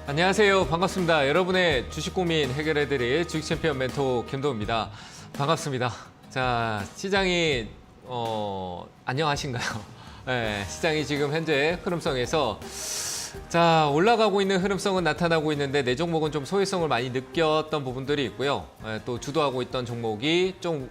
안녕하세요. 반갑습니다. 여러분의 주식 고민 해결해드릴 주식 챔피언 멘토 김도우입니다. 반갑습니다. 자, 시장이 안녕하신가요? 네, 시장이 지금 현재 흐름성에서 올라가고 있는 흐름성은 나타나고 있는데 내 종목은 좀 소외성을 많이 느꼈던 부분들이 있고요. 또 주도하고 있던 종목이 좀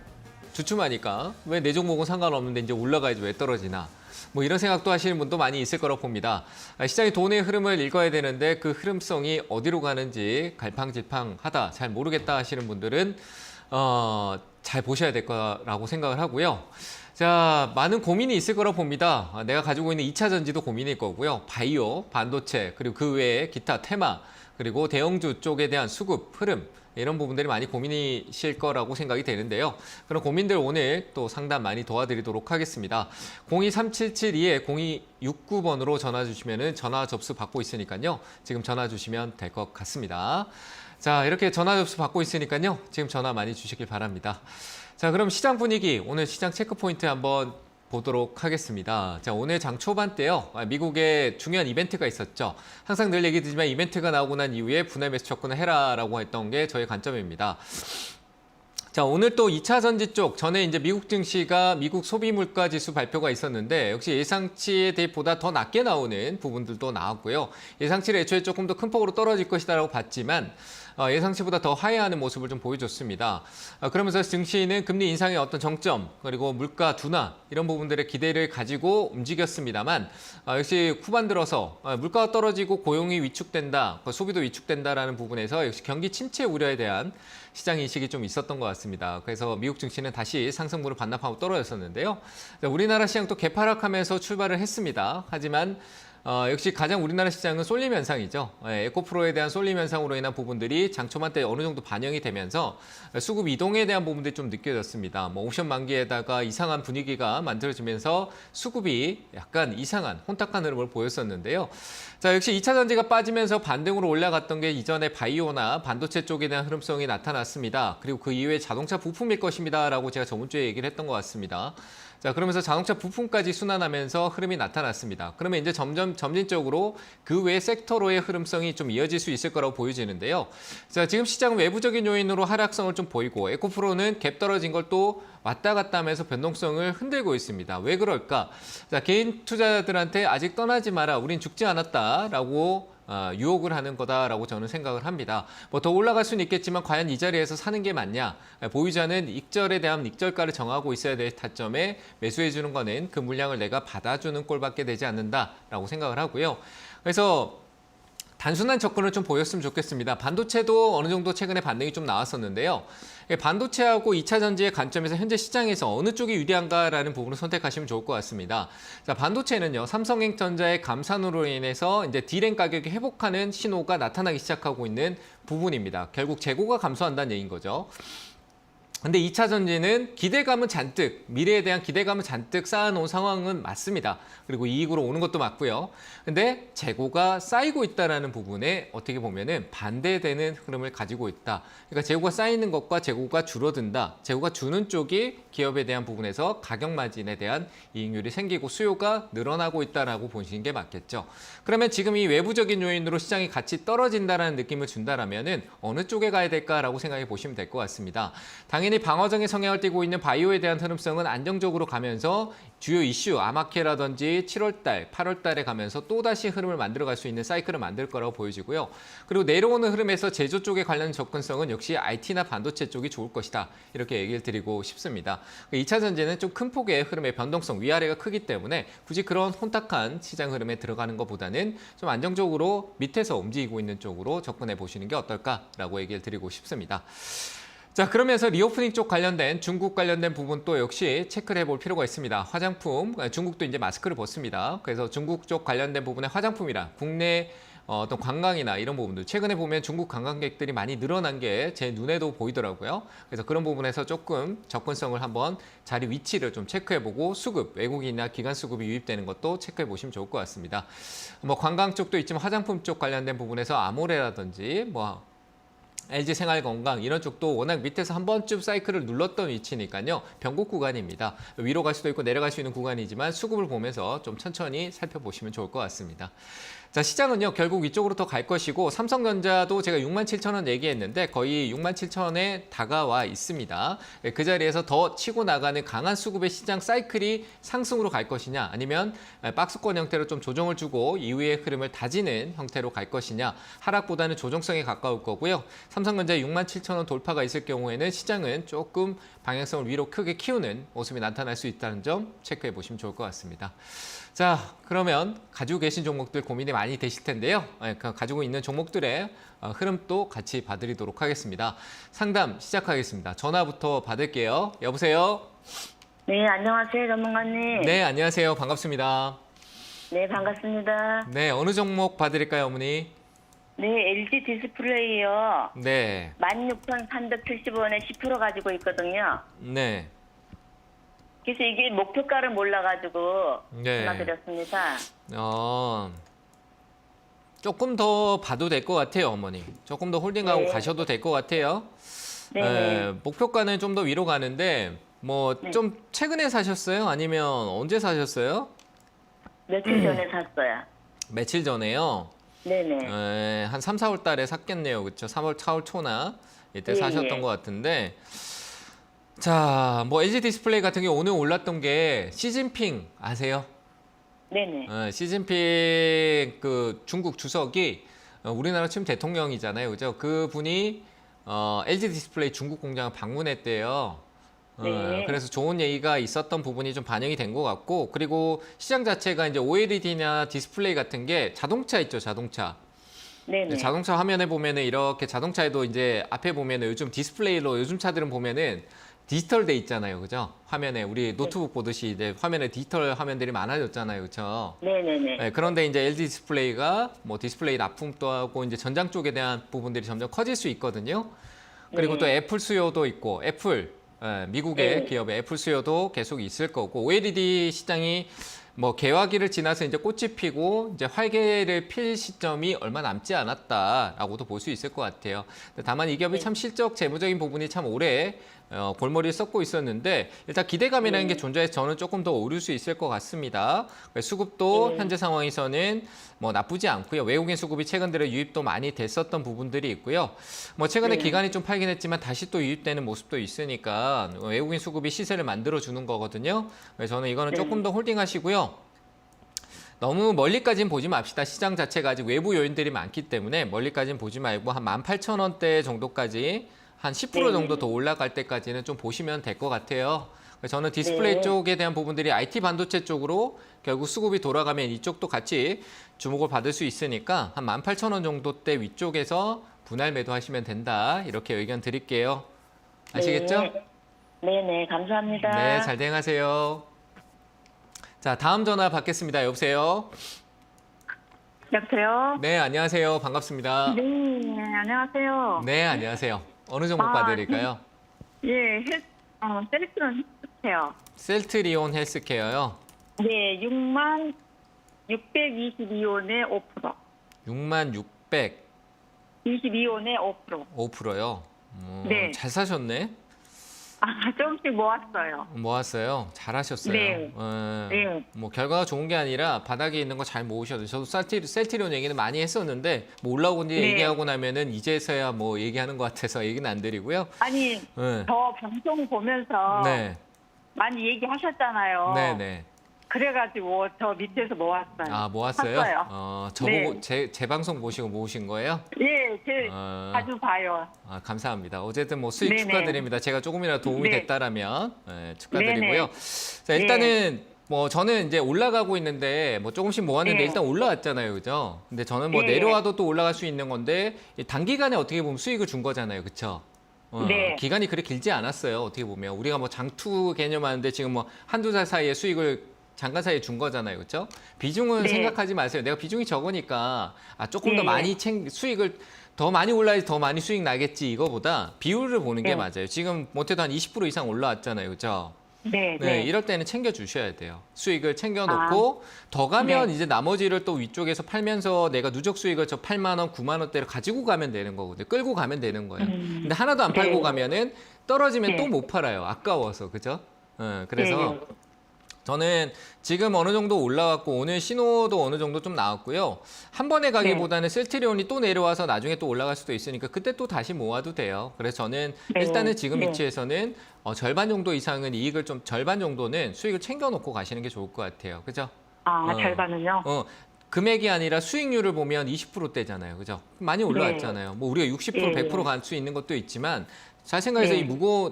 주춤하니까 왜 내 종목은 상관없는데 이제 올라가야지 왜 떨어지나. 뭐 이런 생각도 하시는 분도 많이 있을 거라고 봅니다. 시장의 돈의 흐름을 읽어야 되는데 그 흐름성이 어디로 가는지 갈팡질팡하다, 잘 모르겠다 하시는 분들은 잘 보셔야 될 거라고 생각을 하고요. 자, 많은 고민이 있을 거라고 봅니다. 내가 가지고 있는 2차 전지도 고민일 거고요. 바이오, 반도체, 그리고 그 외에 기타 테마, 그리고 대형주 쪽에 대한 수급, 흐름, 이런 부분들이 많이 고민이실 거라고 생각이 되는데요. 그런 고민들 오늘 또 상담 많이 도와드리도록 하겠습니다. 023772-0269번으로 전화 주시면 전화 접수 받고 있으니까요. 지금 전화 주시면 될 것 같습니다. 자, 이렇게 전화 접수 받고 있으니까요. 지금 전화 많이 주시길 바랍니다. 자, 그럼 시장 분위기, 오늘 시장 체크 포인트 한번 보도록 하겠습니다. 자, 오늘 장 초반 때요. 미국에 중요한 이벤트가 있었죠. 항상 늘 얘기 드리지만 이벤트가 나오고 난 이후에 분할 매수 접근을 해라라고 했던 게 저의 관점입니다. 자, 오늘 또 2차 전지 쪽, 전에 이제 미국 증시가 미국 소비 물가 지수 발표가 있었는데 역시 예상치에 대비보다 더 낮게 나오는 부분들도 나왔고요. 예상치를 애초에 조금 더 큰 폭으로 떨어질 것이다라고 봤지만 예상치보다 더 하회하는 모습을 좀 보여줬습니다. 그러면서 증시는 금리 인상의 어떤 정점, 그리고 물가 둔화 이런 부분들의 기대를 가지고 움직였습니다만 역시 후반 들어서 물가가 떨어지고 고용이 위축된다, 소비도 위축된다라는 부분에서 역시 경기 침체 우려에 대한 시장 인식이 좀 있었던 것 같습니다. 그래서 미국 증시는 다시 상승분을 반납하고 떨어졌었는데요. 우리나라 시장도 개파락하면서 출발을 했습니다. 하지만 역시 가장 우리나라 시장은 쏠림 현상이죠. 에코프로에 대한 쏠림 현상으로 인한 부분들이 장 초반 때 어느 정도 반영이 되면서 수급 이동에 대한 부분들이 좀 느껴졌습니다. 뭐 옵션 만기에다가 이상한 분위기가 만들어지면서 수급이 약간 이상한 혼탁한 흐름을 보였었는데요. 자, 역시 2차 전지가 빠지면서 반등으로 올라갔던 게 이전에 바이오나 반도체 쪽에 대한 흐름성이 나타났습니다. 그리고 그 이후에 자동차 부품일 것입니다라고 제가 저번 주에 얘기를 했던 것 같습니다. 자, 그러면서 자동차 부품까지 순환하면서 흐름이 나타났습니다. 그러면 이제 점진적으로 그 외 섹터로의 흐름성이 좀 이어질 수 있을 거라고 보여지는데요. 자, 지금 시장은 외부적인 요인으로 하락성을 좀 보이고 에코프로는 갭 떨어진 걸 또 왔다 갔다 하면서 변동성을 흔들고 있습니다. 왜 그럴까? 자, 개인 투자자들한테 아직 떠나지 마라, 우린 죽지 않았다라고 유혹을 하는 거다라고 저는 생각을 합니다. 뭐 더 올라갈 수는 있겠지만 과연 이 자리에서 사는 게 맞냐? 보유자는 익절에 대한 익절가를 정하고 있어야 될 타점에 매수해 주는 거는 그 물량을 내가 받아주는 꼴밖에 되지 않는다라고 생각을 하고요. 그래서 단순한 접근을 좀 보였으면 좋겠습니다. 반도체도 어느 정도 최근에 반등이 좀 나왔었는데요. 반도체하고 2차 전지의 관점에서 현재 시장에서 어느 쪽이 유리한가라는 부분을 선택하시면 좋을 것 같습니다. 자, 반도체는요, 삼성전자의 감산으로 인해서 이제 D램 가격이 회복하는 신호가 나타나기 시작하고 있는 부분입니다. 결국 재고가 감소한다는 얘기인 거죠. 근데 2차 전지는 기대감은 잔뜩, 미래에 대한 기대감은 잔뜩 쌓아놓은 상황은 맞습니다. 그리고 이익으로 오는 것도 맞고요. 근데 재고가 쌓이고 있다는 부분에 어떻게 보면은 반대되는 흐름을 가지고 있다. 그러니까 재고가 쌓이는 것과 재고가 줄어든다. 재고가 주는 쪽이 기업에 대한 부분에서 가격 마진에 대한 이익률이 생기고 수요가 늘어나고 있다라고 보시는 게 맞겠죠. 그러면 지금 이 외부적인 요인으로 시장이 같이 떨어진다라는 느낌을 준다라면은 어느 쪽에 가야 될까라고 생각해 보시면 될 것 같습니다. 당연히 방어적인 성향을 띠고 있는 바이오에 대한 흐름성은 안정적으로 가면서 주요 이슈, 아마케라든지 7월달, 8월달에 가면서 또다시 흐름을 만들어갈 수 있는 사이클을 만들 거라고 보여지고요. 그리고 내려오는 흐름에서 제조 쪽에 관련 접근성은 역시 IT나 반도체 쪽이 좋을 것이다. 이렇게 얘기를 드리고 싶습니다. 2차 전지는 좀 큰 폭의 흐름의 변동성, 위아래가 크기 때문에 굳이 그런 혼탁한 시장 흐름에 들어가는 것보다는 좀 안정적으로 밑에서 움직이고 있는 쪽으로 접근해 보시는 게 어떨까라고 얘기를 드리고 싶습니다. 자, 그러면서 리오프닝 쪽 관련된 중국 관련된 부분 또 역시 체크를 해볼 필요가 있습니다. 화장품, 중국도 이제 마스크를 벗습니다. 그래서 중국 쪽 관련된 부분의 화장품이랑 국내 어떤 관광이나 이런 부분들 최근에 보면 중국 관광객들이 많이 늘어난 게 제 눈에도 보이더라고요. 그래서 그런 부분에서 조금 접근성을 한번 자리 위치를 좀 체크해보고 수급, 외국인이나 기관 수급이 유입되는 것도 체크해 보시면 좋을 것 같습니다. 뭐 관광 쪽도 있지만 화장품 쪽 관련된 부분에서 아모레라든지 뭐 LG생활건강 이런 쪽도 워낙 밑에서 한 번쯤 사이클을 눌렀던 위치니까요. 변곡 구간입니다. 위로 갈 수도 있고 내려갈 수 있는 구간이지만 수급을 보면서 좀 천천히 살펴보시면 좋을 것 같습니다. 자, 시장은요, 결국 위쪽으로 더 갈 것이고, 삼성전자도 제가 67,000원 얘기했는데 거의 67,000원에 다가와 있습니다. 그 자리에서 더 치고 나가는 강한 수급의 시장 사이클이 상승으로 갈 것이냐, 아니면 박스권 형태로 좀 조정을 주고 이후의 흐름을 다지는 형태로 갈 것이냐, 하락보다는 조정성에 가까울 거고요. 삼성전자 67,000원 돌파가 있을 경우에는 시장은 조금 방향성을 위로 크게 키우는 모습이 나타날 수 있다는 점 체크해 보시면 좋을 것 같습니다. 자, 그러면 가지고 계신 종목들 고민이 많이 되실 텐데요. 가지고 있는 종목들의 흐름도 같이 봐드리도록 하겠습니다. 상담 시작하겠습니다. 전화부터 받을게요. 여보세요? 네, 안녕하세요, 전문가님. 네, 안녕하세요. 반갑습니다. 네, 반갑습니다. 네, 어느 종목 봐드릴까요, 어머니? 네, LG 디스플레이요. 네, 16,370원에 10% 가지고 있거든요. 네, 그래서 이게 목표가를 몰라가지고 네. 전화드렸습니다. 조금 더 봐도 될 것 같아요, 어머니. 조금 더 홀딩하고 네. 가셔도 될 것 같아요. 네. 목표가는 좀 더 위로 가는데 뭐 좀 최근에 사셨어요? 아니면 언제 사셨어요? 며칠 전에 샀어요. 며칠 전에요. 네네. 한 3, 4월 달에 샀겠네요. 그렇죠? 3월, 4월 초나 이때 예, 사셨던 예. 것 같은데. 자, 뭐 LG 디스플레이 같은 경우 오늘 올랐던 게 시진핑 아세요? 네네. 시진핑 그 중국 주석이 우리나라 지금 대통령이잖아요. 그죠? 그분이 LG 디스플레이 중국 공장을 방문했대요. 네. 그래서 좋은 얘기가 있었던 부분이 좀 반영이 된 것 같고, 그리고 시장 자체가 이제 OLED나 디스플레이 같은 게 자동차 있죠, 자동차. 네네. 자동차 화면에 보면은 이렇게 자동차에도 이제 앞에 보면은 요즘 디스플레이로 요즘 차들은 보면은 디지털 돼 있잖아요. 그죠? 화면에 우리 노트북 보듯이 이제 화면에 디지털 화면들이 많아졌잖아요. 그죠? 네네네. 네, 그런데 이제 LG 디스플레이가 뭐 디스플레이 납품도 하고 이제 전장 쪽에 대한 부분들이 점점 커질 수 있거든요. 그리고 네. 또 애플 수요도 있고 애플 미국의 네. 기업의 애플 수요도 계속 있을 거고 OLED 시장이 뭐 개화기를 지나서 이제 꽃이 피고 이제 활개를 필 시점이 얼마 남지 않았다라고도 볼 수 있을 것 같아요. 다만 이 기업이 참 실적 재무적인 부분이 참 오래 골머리를 썩고 있었는데 일단 기대감이라는 게 존재해서 저는 조금 더 오를 수 있을 것 같습니다. 수급도 현재 상황에서는 뭐 나쁘지 않고요. 외국인 수급이 최근 들어 유입도 많이 됐었던 부분들이 있고요. 뭐 최근에 기간이 좀 팔긴 했지만 다시 또 유입되는 모습도 있으니까 외국인 수급이 시세를 만들어 주는 거거든요. 그래서 저는 이거는 조금 더 홀딩하시고요. 너무 멀리까지는 보지 맙시다. 시장 자체가 아직 외부 요인들이 많기 때문에 멀리까지는 보지 말고 한 18,000원대 정도까지 한 10% 정도 더 올라갈 때까지는 좀 보시면 될 것 같아요. 저는 디스플레이 네. 쪽에 대한 부분들이 IT 반도체 쪽으로 결국 수급이 돌아가면 이쪽도 같이 주목을 받을 수 있으니까 한 18,000원 정도대 위쪽에서 분할 매도하시면 된다. 이렇게 의견 드릴게요. 아시겠죠? 네. 네네. 감사합니다. 네, 잘 대응하세요. 자, 다음 전화 받겠습니다. 여보세요? 여보세요? 네, 안녕하세요. 반갑습니다. 네, 안녕하세요. 네, 안녕하세요. 어느 종목 아, 봐드릴까요? 예, 셀트론 헬스케어. 셀트리온 헬스케어요. 네, 6만 622원에 5%. 6만 600, 22원에 5%. 5%요. 네. 잘 사셨네. 조금씩 모았어요. 모았어요. 잘하셨어요. 네. 네. 뭐 결과가 좋은 게 아니라 바닥에 있는 거 잘 모으셔도 저도 셀트리온 얘기는 많이 했었는데 뭐 올라오고 이제 네. 얘기하고 나면은 이제서야 뭐 얘기하는 것 같아서 얘기는 안 드리고요. 아니, 네. 저 방송 보면서 네. 많이 얘기하셨잖아요. 네, 네. 그래가지고 저 밑에서 모았어요. 아, 모았어요? 샀어요. 저보고 네. 제 방송 보시고 모으신 거예요? 예, 자주 봐요. 감사합니다. 어쨌든 뭐 수익 네네. 축하드립니다. 제가 조금이라도 도움이 네. 됐다라면 축하드리고요. 네네. 자, 일단은 뭐 저는 이제 올라가고 있는데 뭐 조금씩 모았는데 네. 일단 올라왔잖아요. 그죠? 근데 저는 뭐 네. 내려와도 또 올라갈 수 있는 건데 이 단기간에 어떻게 보면 수익을 준 거잖아요. 그렇죠? 네. 기간이 그렇게 길지 않았어요. 어떻게 보면 우리가 뭐 장투 개념하는데 지금 뭐 한두 달 사이에 수익을 잠깐 사이에 준 거잖아요. 그렇죠? 비중은 네. 생각하지 마세요. 내가 비중이 적으니까 조금 더 네. 많이 수익을 더 많이 올라야지 더 많이 수익 나겠지 이거보다 비율을 보는 게 네. 맞아요. 지금 못해도 한 20% 이상 올라왔잖아요. 그렇죠? 네, 네, 네. 이럴 때는 챙겨 주셔야 돼요. 수익을 챙겨 놓고 더 가면 네. 이제 나머지를 또 위쪽에서 팔면서 내가 누적 수익을 저 8만 원, 9만 원대로 가지고 가면 되는 거거든요. 끌고 가면 되는 거예요. 근데 하나도 안 팔고 네. 가면은 떨어지면 네. 또 못 팔아요. 아까워서. 그죠? 그래서 네. 저는 지금 어느 정도 올라왔고 오늘 신호도 어느 정도 좀 나왔고요. 한 번에 가기보다는 셀트리온이 또 내려와서 나중에 또 올라갈 수도 있으니까 그때 또 다시 모아도 돼요. 그래서 저는 네. 일단은 지금 네. 위치에서는 절반 정도 이상은 이익을 좀 절반 정도는 수익을 챙겨놓고 가시는 게 좋을 것 같아요. 그죠? 절반은요? 금액이 아니라 수익률을 보면 20%대잖아요. 그죠? 많이 올라왔잖아요. 뭐 우리가 60%, 네. 100% 갈 수 있는 것도 있지만 잘 생각해서 네.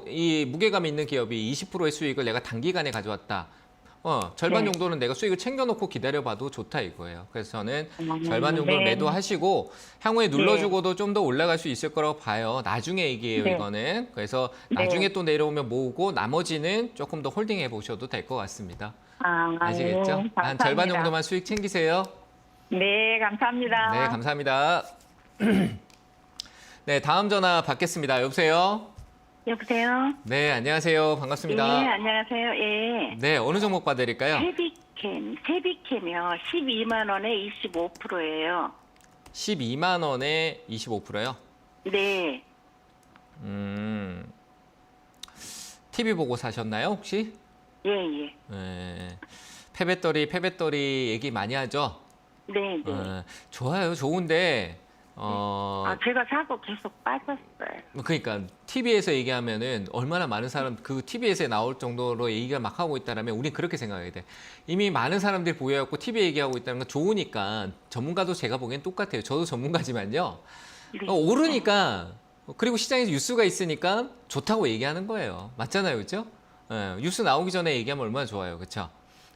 이 무게감 있는 기업이 20%의 수익을 내가 단기간에 가져왔다. 절반 네. 정도는 내가 수익을 챙겨놓고 기다려봐도 좋다 이거예요. 그래서 저는 절반 정도 네. 매도하시고 향후에 눌러주고도 좀 더 올라갈 수 있을 거라고 봐요. 나중에 얘기예요, 네. 이거는. 그래서 네. 나중에 또 내려오면 모으고 나머지는 조금 더 홀딩해 보셔도 될 것 같습니다. 아시겠죠? 네. 한 절반 정도만 수익 챙기세요. 네, 감사합니다. 네, 감사합니다. 네, 다음 전화 받겠습니다. 여보세요? 여보세요? 네, 안녕하세요. 예, 반갑습니다. 안녕하세요. 예. 네, 어느 종목 봐드릴까요? 세비캠이요. 12만 원에 25%예요. 12만 원에 25%요? 네. TV 보고 사셨나요, 혹시? 예, 예. 네. 폐배터리 얘기 많이 하죠? 네, 네. 좋아요, 좋은데, 제가 사고 계속 빠졌어요. 그러니까 TV에서 얘기하면은 얼마나 많은 사람 그 TV에서 나올 정도로 얘기가 막 하고 있다라면 우린 그렇게 생각해야 돼. 이미 많은 사람들이 보여갖고 TV 얘기하고 있다는 건 좋으니까 전문가도 제가 보기엔 똑같아요. 저도 전문가지만요. 네. 오르니까 그리고 시장에서 뉴스가 있으니까 좋다고 얘기하는 거예요. 맞잖아요, 그렇죠? 뉴스 나오기 전에 얘기하면 얼마나 좋아요, 그렇죠?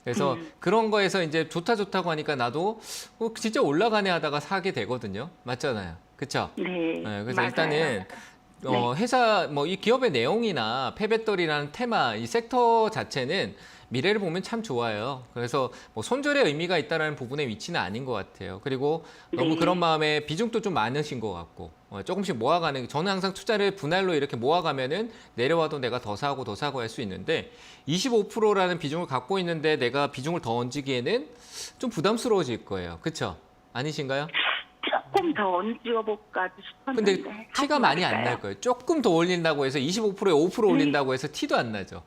그래서 그런 거에서 이제 좋다고 하니까 나도 진짜 올라가네 하다가 사게 되거든요. 맞잖아요. 그렇죠? 네. 그래서 맞아요. 일단은 네. 회사 뭐 이 기업의 내용이나 폐배터리라는 테마, 이 섹터 자체는 미래를 보면 참 좋아요. 그래서 뭐 손절의 의미가 있다라는 부분의 위치는 아닌 것 같아요. 그리고 너무 네. 그런 마음에 비중도 좀 많으신 것 같고 조금씩 모아가는. 저는 항상 투자를 분할로 이렇게 모아가면은 내려와도 내가 더 사고 할 수 있는데 25%라는 비중을 갖고 있는데 내가 비중을 더 얹기에는 좀 부담스러워질 거예요. 그렇죠? 아니신가요? 조금 더 얹어볼까 싶었는데. 근데 티가 많이 안 날 거예요. 조금 더 올린다고 해서 25%에 5% 올린다고 해서 티도 안 나죠.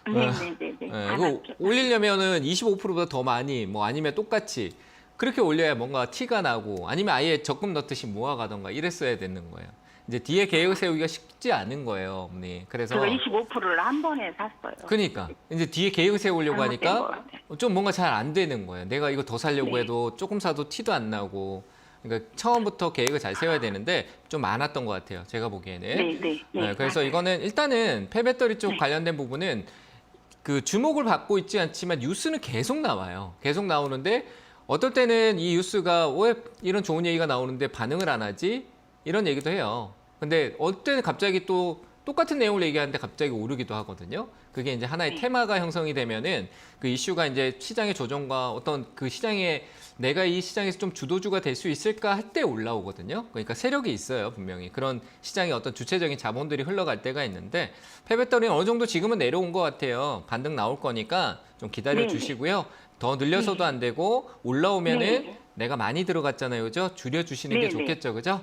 네네네. 이거 올리려면은 25%보다 더 많이, 뭐 아니면 똑같이 그렇게 올려야 뭔가 티가 나고 아니면 아예 적금 넣듯이 모아가던가 이랬어야 되는 거예요. 이제 뒤에 계획을 세우기가 쉽지 않은 거예요, 어머니. 그래서 제가 25%를 한 번에 샀어요. 그러니까 이제 뒤에 계획을 세우려고 잘못된 것 하니까 같아요. 좀 뭔가 잘 안 되는 거예요. 내가 이거 더 살려고 네. 해도 조금 사도 티도 안 나고. 그러니까 처음부터 계획을 잘 세워야 되는데 좀 많았던 것 같아요. 제가 보기에는. 네. 그래서 맞아요. 이거는 일단은 폐배터리 쪽 네. 관련된 부분은 그 주목을 받고 있지 않지만 뉴스는 계속 나와요. 계속 나오는데 어떨 때는 이 뉴스가 왜 이런 좋은 얘기가 나오는데 반응을 안 하지? 이런 얘기도 해요. 근데 어떨 때는 갑자기 또 똑같은 내용을 얘기하는데 갑자기 오르기도 하거든요. 그게 이제 하나의 네. 테마가 형성이 되면은 그 이슈가 이제 시장의 조정과 어떤 그 시장에 내가 이 시장에서 좀 주도주가 될 수 있을까 할 때 올라오거든요. 그러니까 세력이 있어요, 분명히. 그런 시장의 어떤 주체적인 자본들이 흘러갈 때가 있는데 폐배터리는 어느 정도 지금은 내려온 것 같아요. 반등 나올 거니까 좀 기다려 네. 주시고요. 더 늘려서도 안 되고 올라오면은 네. 내가 많이 들어갔잖아요, 그죠? 줄여 주시는 게 네. 좋겠죠, 그죠?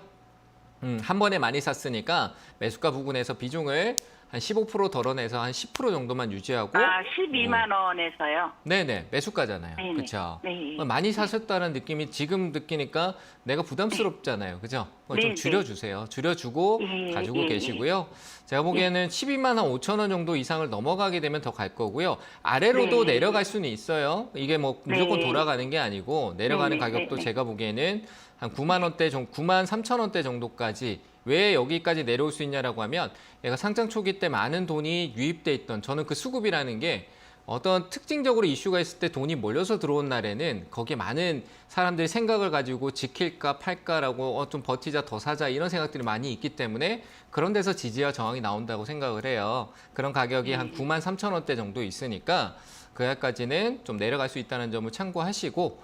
한 번에 많이 샀으니까 매수가 부분에서 비중을 한 15% 덜어내서 한 10% 정도만 유지하고 12만 원에서요. 네네 매수가잖아요. 네네. 그렇죠. 네. 많이 사셨다는 느낌이 지금 느끼니까 내가 부담스럽잖아요. 그죠? 좀 네, 줄여주세요. 줄여주고 예, 가지고 예, 계시고요. 제가 보기에는 12만 한 5천 원 정도 이상을 넘어가게 되면 더 갈 거고요. 아래로도 네. 내려갈 수는 있어요. 이게 뭐 무조건 네. 돌아가는 게 아니고 내려가는 네, 가격도 네, 네. 제가 보기에는 한 9만 원대 정도, 9만 3천 원대 정도까지. 왜 여기까지 내려올 수 있냐라고 하면 얘가 상장 초기 때 많은 돈이 유입돼 있던, 저는 그 수급이라는 게 어떤 특징적으로 이슈가 있을 때 돈이 몰려서 들어온 날에는 거기에 많은 사람들이 생각을 가지고 지킬까 팔까라고 좀 버티자 더 사자 이런 생각들이 많이 있기 때문에 그런 데서 지지와 저항이 나온다고 생각을 해요. 그런 가격이 한 9만 3천 원대 정도 있으니까 그날까지는 좀 내려갈 수 있다는 점을 참고하시고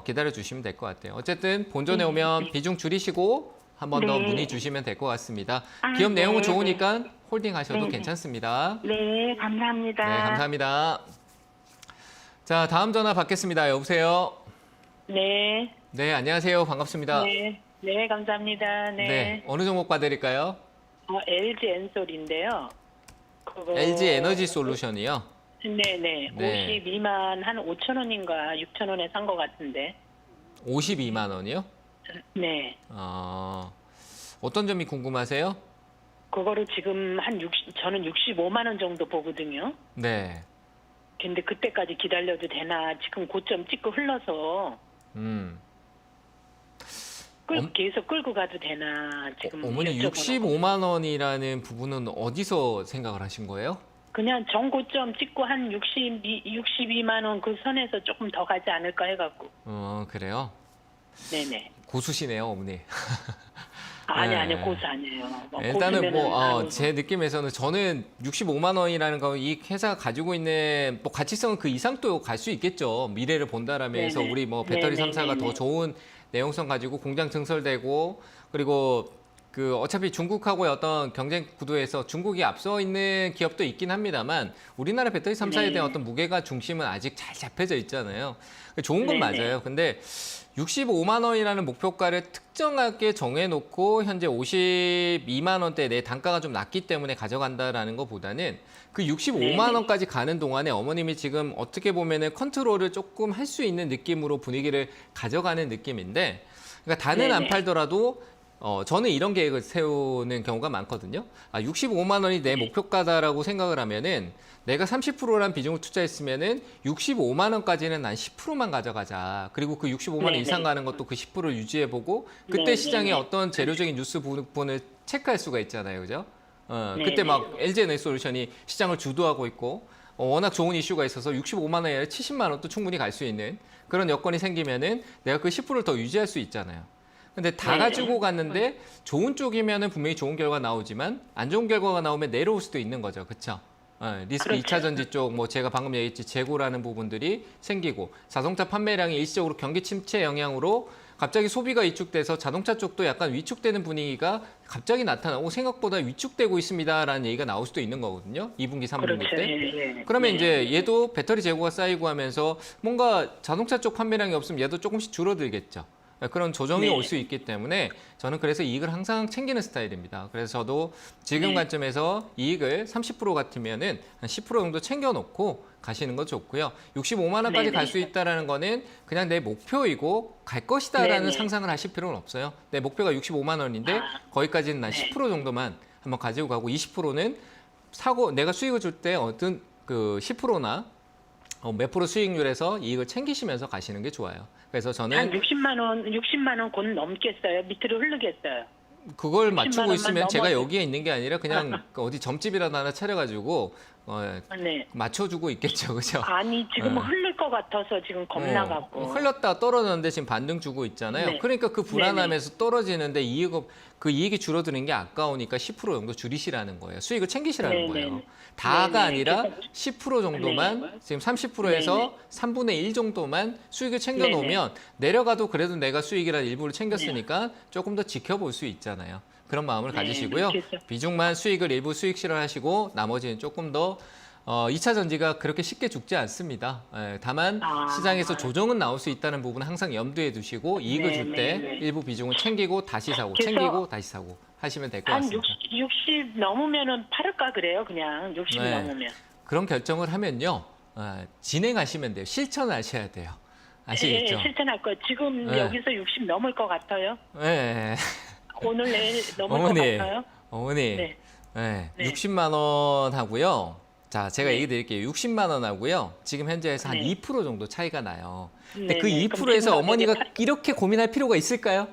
기다려 주시면 될 것 같아요. 어쨌든 본전에 오면 비중 줄이시고 한 번 더 네. 문의 주시면 될 것 같습니다. 아, 기업 내용은 네, 좋으니까 홀딩 하셔도 네, 네. 괜찮습니다. 네, 감사합니다. 네, 감사합니다. 자, 다음 전화 받겠습니다. 여보세요? 네, 네, 안녕하세요. 반갑습니다. 네, 감사합니다. 네. 어느 종목 봐드릴까요? LG 엔솔인데요. 그거 LG 에너지 솔루션이요. 네네. 네. 52만 한 5천 원인가 6천 원에 산 것 같은데. 52만 원이요? 네. 어떤 점이 궁금하세요? 그거를 지금 저는 65만 원 정도 보거든요. 네. 근데 그때까지 기다려도 되나? 지금 고점 찍고 흘러서 음. 계속 끌고 가도 되나? 지금 어머니 여쭤보는 65만 원이라는 부분은 어디서 생각을 하신 거예요? 그냥 정고점 찍고 한 62만 원 그 선에서 조금 더 가지 않을까 해갖고. 그래요? 네네. 고수시네요, 어머니. 아니요, 고수 아니에요. 일단은 고수면은 제 느낌에서는 저는 65만 원이라는 거 이 회사가 가지고 있는 뭐 가치성은 그 이상도 갈 수 있겠죠. 미래를 본다라면 해서 네네. 우리 뭐 배터리 네네, 3사가 더 네네. 좋은 내용성 가지고 공장 증설되고 그리고 그 어차피 중국하고의 어떤 경쟁 구도에서 중국이 앞서 있는 기업도 있긴 합니다만 우리나라 배터리 3사에 네. 대한 어떤 무게가 중심은 아직 잘 잡혀져 있잖아요. 좋은 건 네네. 맞아요. 근데 65만 원이라는 목표가를 특정하게 정해놓고 현재 52만 원대 내 단가가 좀 낮기 때문에 가져간다라는 것보다는 그 65만 원까지 가는 동안에 어머님이 지금 어떻게 보면은 컨트롤을 조금 할 수 있는 느낌으로 분위기를 가져가는 느낌인데 그러니까 다는 안 네네. 팔더라도 저는 이런 계획을 세우는 경우가 많거든요. 65만 원이 내 목표가다라고 생각을 하면은 내가 30%란 비중을 투자했으면은 65만 원까지는 난 10%만 가져가자. 그리고 그 65만 원 네네. 이상 가는 것도 그 10%를 유지해보고 그때 네네. 시장에 어떤 재료적인 뉴스 부분을 체크할 수가 있잖아요, 그죠? 그때 네네. 막 LG에너지솔루션이 시장을 주도하고 있고 워낙 좋은 이슈가 있어서 65만 원이 아니라 70만 원도 충분히 갈 수 있는 그런 여건이 생기면은 내가 그 10%를 더 유지할 수 있잖아요. 근데 다 네. 가지고 갔는데 좋은 쪽이면은 분명히 좋은 결과 나오지만 안 좋은 결과가 나오면 내려올 수도 있는 거죠. 그렇죠? 리스크 그렇죠. 2차 전지 쪽, 뭐 제가 방금 얘기했지 재고라는 부분들이 생기고 자동차 판매량이 일시적으로 경기 침체 영향으로 갑자기 소비가 위축돼서 자동차 쪽도 약간 위축되는 분위기가 갑자기 나타나고 생각보다 위축되고 있습니다라는 얘기가 나올 수도 있는 거거든요. 2분기, 3분기 그렇죠. 때. 예. 그러면 네. 이제 얘도 배터리 재고가 쌓이고 하면서 뭔가 자동차 쪽 판매량이 없으면 얘도 조금씩 줄어들겠죠. 그런 조정이 네. 올 수 있기 때문에 저는 그래서 이익을 항상 챙기는 스타일입니다. 그래서 저도 지금 네. 관점에서 이익을 30% 같으면은 한 10% 정도 챙겨놓고 가시는 거 좋고요. 65만 원까지 네네. 갈 수 있다라는 거는 그냥 내 목표이고 갈 것이다라는 네네. 상상을 하실 필요는 없어요. 내 목표가 65만 원인데 거기까지는 난 네. 10% 정도만 한번 가지고 가고 20%는 사고 내가 수익을 줄 때 어떤 그 10%나 몇 프로 수익률에서 이익을 챙기시면서 가시는 게 좋아요. 그래서 한 저는 60만 원 곧 넘겠어요. 밑으로 흐르겠어요. 그걸 60만 맞추고 원만 있으면 제가 넘어도- 여기에 있는 게 아니라 그냥 어디 점집이라도 하나 차려가지고 네. 맞춰주고 있겠죠, 그죠? 아니 지금 어. 흐를 것 같아서 지금 겁나갖고. 흘렀다 떨어졌는데 지금 반등 주고 있잖아요. 네. 그러니까 그 불안함에서 떨어지는데 그 이익이 줄어드는 게 아까우니까 10% 정도 줄이시라는 거예요. 수익을 챙기시라는 네네. 거예요. 다가 네네. 아니라 그래서- 10% 정도만 지금 30%에서 네네. 3분의 1 정도만 수익을 챙겨 놓으면 내려가도 그래도 내가 수익이라는 일부를 챙겼으니까 조금 더 지켜볼 수 있잖아요. 그런 마음을 네, 가지시고요. 그렇겠죠. 비중만 수익을 일부 수익 실현하시고 나머지는 조금 더 2차 전지가 그렇게 쉽게 죽지 않습니다. 다만 시장에서 조정은 나올 수 있다는 부분은 항상 염두에 두시고 이익을 네, 줄 때 네, 네. 일부 비중을 챙기고 다시 사고 그래서 챙기고 다시 사고 하시면 될 것 한 같습니다. 60 넘으면은 팔을까 그래요. 그냥 60 네. 넘으면. 그런 결정을 하면요. 진행하시면 돼요. 실천하셔야 돼요. 아시겠죠? 예, 실천할 거. 지금 네. 여기서 60 넘을 것 같아요. 네. 오늘 내일 넘을 어머니, 것 같아요. 어머니, 네. 네. 네. 60만 원 하고요. 자, 제가 네. 얘기 드릴게요. 60만 원 하고요. 지금 현재에서 한 네. 2% 정도 차이가 나요. 근데 네, 그 네. 2%에서 그럼 어머니가 지금 이렇게 고민할 필요가 있을까요?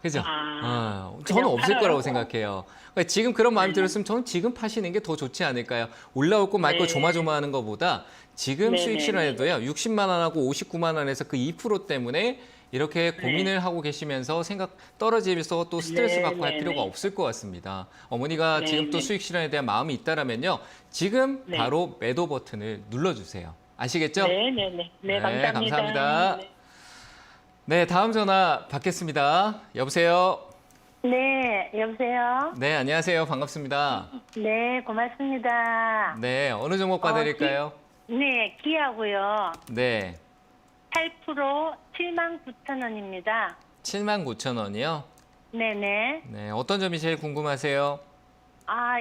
그죠? 저는 그냥 없을 팔아요? 거라고 생각해요. 그러니까 지금 그런 마음이 네. 들었으면 저는 지금 파시는 게 더 좋지 않을까요? 올라올 거 말 거 네. 조마조마하는 것보다 지금 네, 수익 네, 실현해도요. 60만 원하고 59만 원에서 그 2% 때문에 이렇게 네. 고민을 하고 계시면서 생각 떨어지면서 또 스트레스 네, 받고 할 네, 필요가 네. 없을 것 같습니다. 어머니가 네, 지금 또 네. 수익 실현에 대한 마음이 있다라면요. 지금 네. 바로 매도 버튼을 눌러주세요. 아시겠죠? 네, 네, 네. 네, 감사합니다. 감사합니다. 네. 네, 다음 전화 받겠습니다. 여보세요? 네, 여보세요? 네, 안녕하세요. 반갑습니다. 네, 고맙습니다. 네, 어느 종목 봐드릴까요? 네, 기하고요. 네, 8% 79,000원입니다. 79,000원이요. 네네. 네, 어떤 점이 제일 궁금하세요?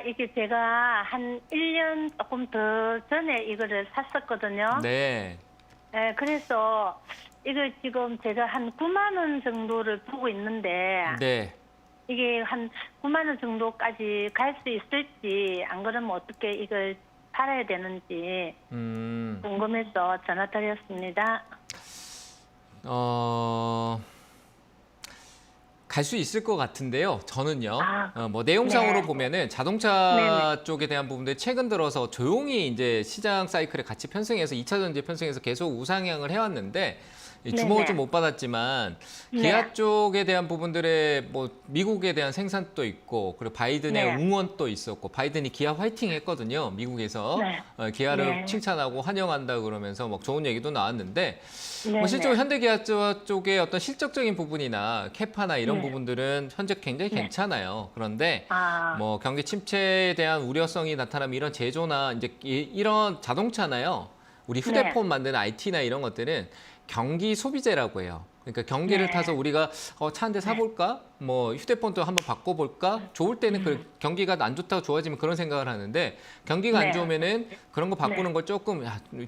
이게 제가 한 1년 조금 더 전에 이거를 샀었거든요. 네. 네, 그래서 이거 지금 제가 한 9만 원 정도를 보고 있는데 네. 이게 한 9만 원 정도까지 갈 수 있을지 안 그러면 어떻게 이걸 팔아야 되는지 궁금해서 전화 드렸습니다. 갈 수 있을 것 같은데요. 저는요. 아, 뭐 내용상으로 네. 보면은 자동차 네네. 쪽에 대한 부분들 최근 들어서 조용히 이제 시장 사이클에 같이 편승해서 2차 전지 편승해서 계속 우상향을 해왔는데 이 주목을 네네. 좀 못 받았지만 네. 기아 쪽에 대한 부분들의 뭐 미국에 대한 생산도 있고 그리고 바이든의 네. 응원도 있었고 바이든이 기아 화이팅 했거든요. 미국에서 네. 기아를 네. 칭찬하고 환영한다 그러면서 막 좋은 얘기도 나왔는데 네, 뭐 실제로 네. 현대기아 쪽의 어떤 실적적인 부분이나 캐파나 이런 네. 부분들은 현재 굉장히 네. 괜찮아요. 그런데 아, 뭐 경기 침체에 대한 우려성이 나타나면 이런 제조나 이제 이런 자동차나요. 우리 휴대폰 만드는 IT나 이런 것들은 경기 소비재라고 해요. 그러니까 경기를 네. 타서 우리가 차 한 대 사볼까? 뭐 휴대폰도 한번 바꿔볼까? 좋을 때는 그 경기가 안 좋다고 좋아지면 그런 생각을 하는데 경기가 안 네. 좋으면은 그런 거 바꾸는 네. 걸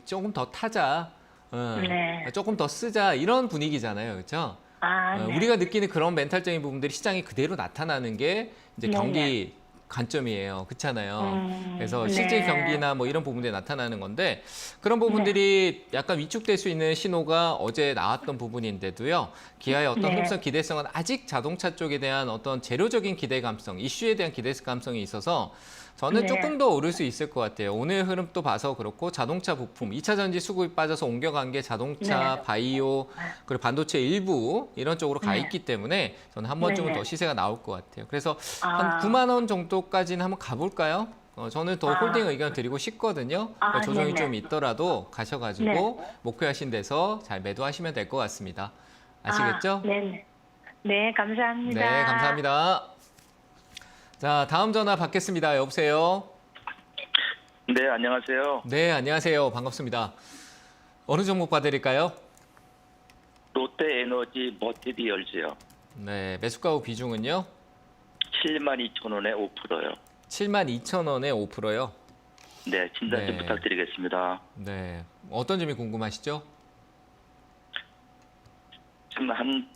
조금 더 타자. 네. 조금 더 쓰자 이런 분위기잖아요, 그렇죠? 네. 우리가 느끼는 그런 멘탈적인 부분들이 시장에 그대로 나타나는 게 이제 네, 경기 관점이에요, 그렇잖아요. 그래서 네. 실질 경기나 뭐 이런 부분들이 나타나는 건데 그런 부분들이 약간 위축될 수 있는 신호가 어제 나왔던 부분인데도요. 기아의 어떤 네. 흐름성 기대성은 아직 자동차 쪽에 대한 어떤 재료적인 기대감성, 이슈에 대한 기대감성이 있어서 저는 네. 조금 더 오를 수 있을 것 같아요. 오늘 흐름 또 봐서 그렇고 자동차 부품, 2차 전지 수급이 빠져서 옮겨간 게 자동차, 네. 바이오, 그리고 반도체 일부 이런 쪽으로 가 네. 있기 때문에 저는 한 번쯤은 네. 더 시세가 나올 것 같아요. 그래서 아. 한 9만 원 정도까지는 한번 가볼까요? 저는 더 아. 홀딩 의견 드리고 싶거든요. 아, 조정이 네네. 좀 있더라도 가셔가지고 목표하신 데서 잘 매도하시면 될 것 같습니다. 아시겠죠? 네. 네, 감사합니다. 네, 감사합니다. 자, 다음 전화 받겠습니다. 여보세요? 네, 안녕하세요. 네, 안녕하세요. 반갑습니다. 어느 종목 봐드릴까요? 롯데에너지 머티리얼즈요. 네, 매수가 후 비중은요? 72,000원에 5%요. 72,000원에 5%요. 네, 진단 좀 네. 부탁드리겠습니다. 네, 어떤 점이 궁금하시죠? 좀 한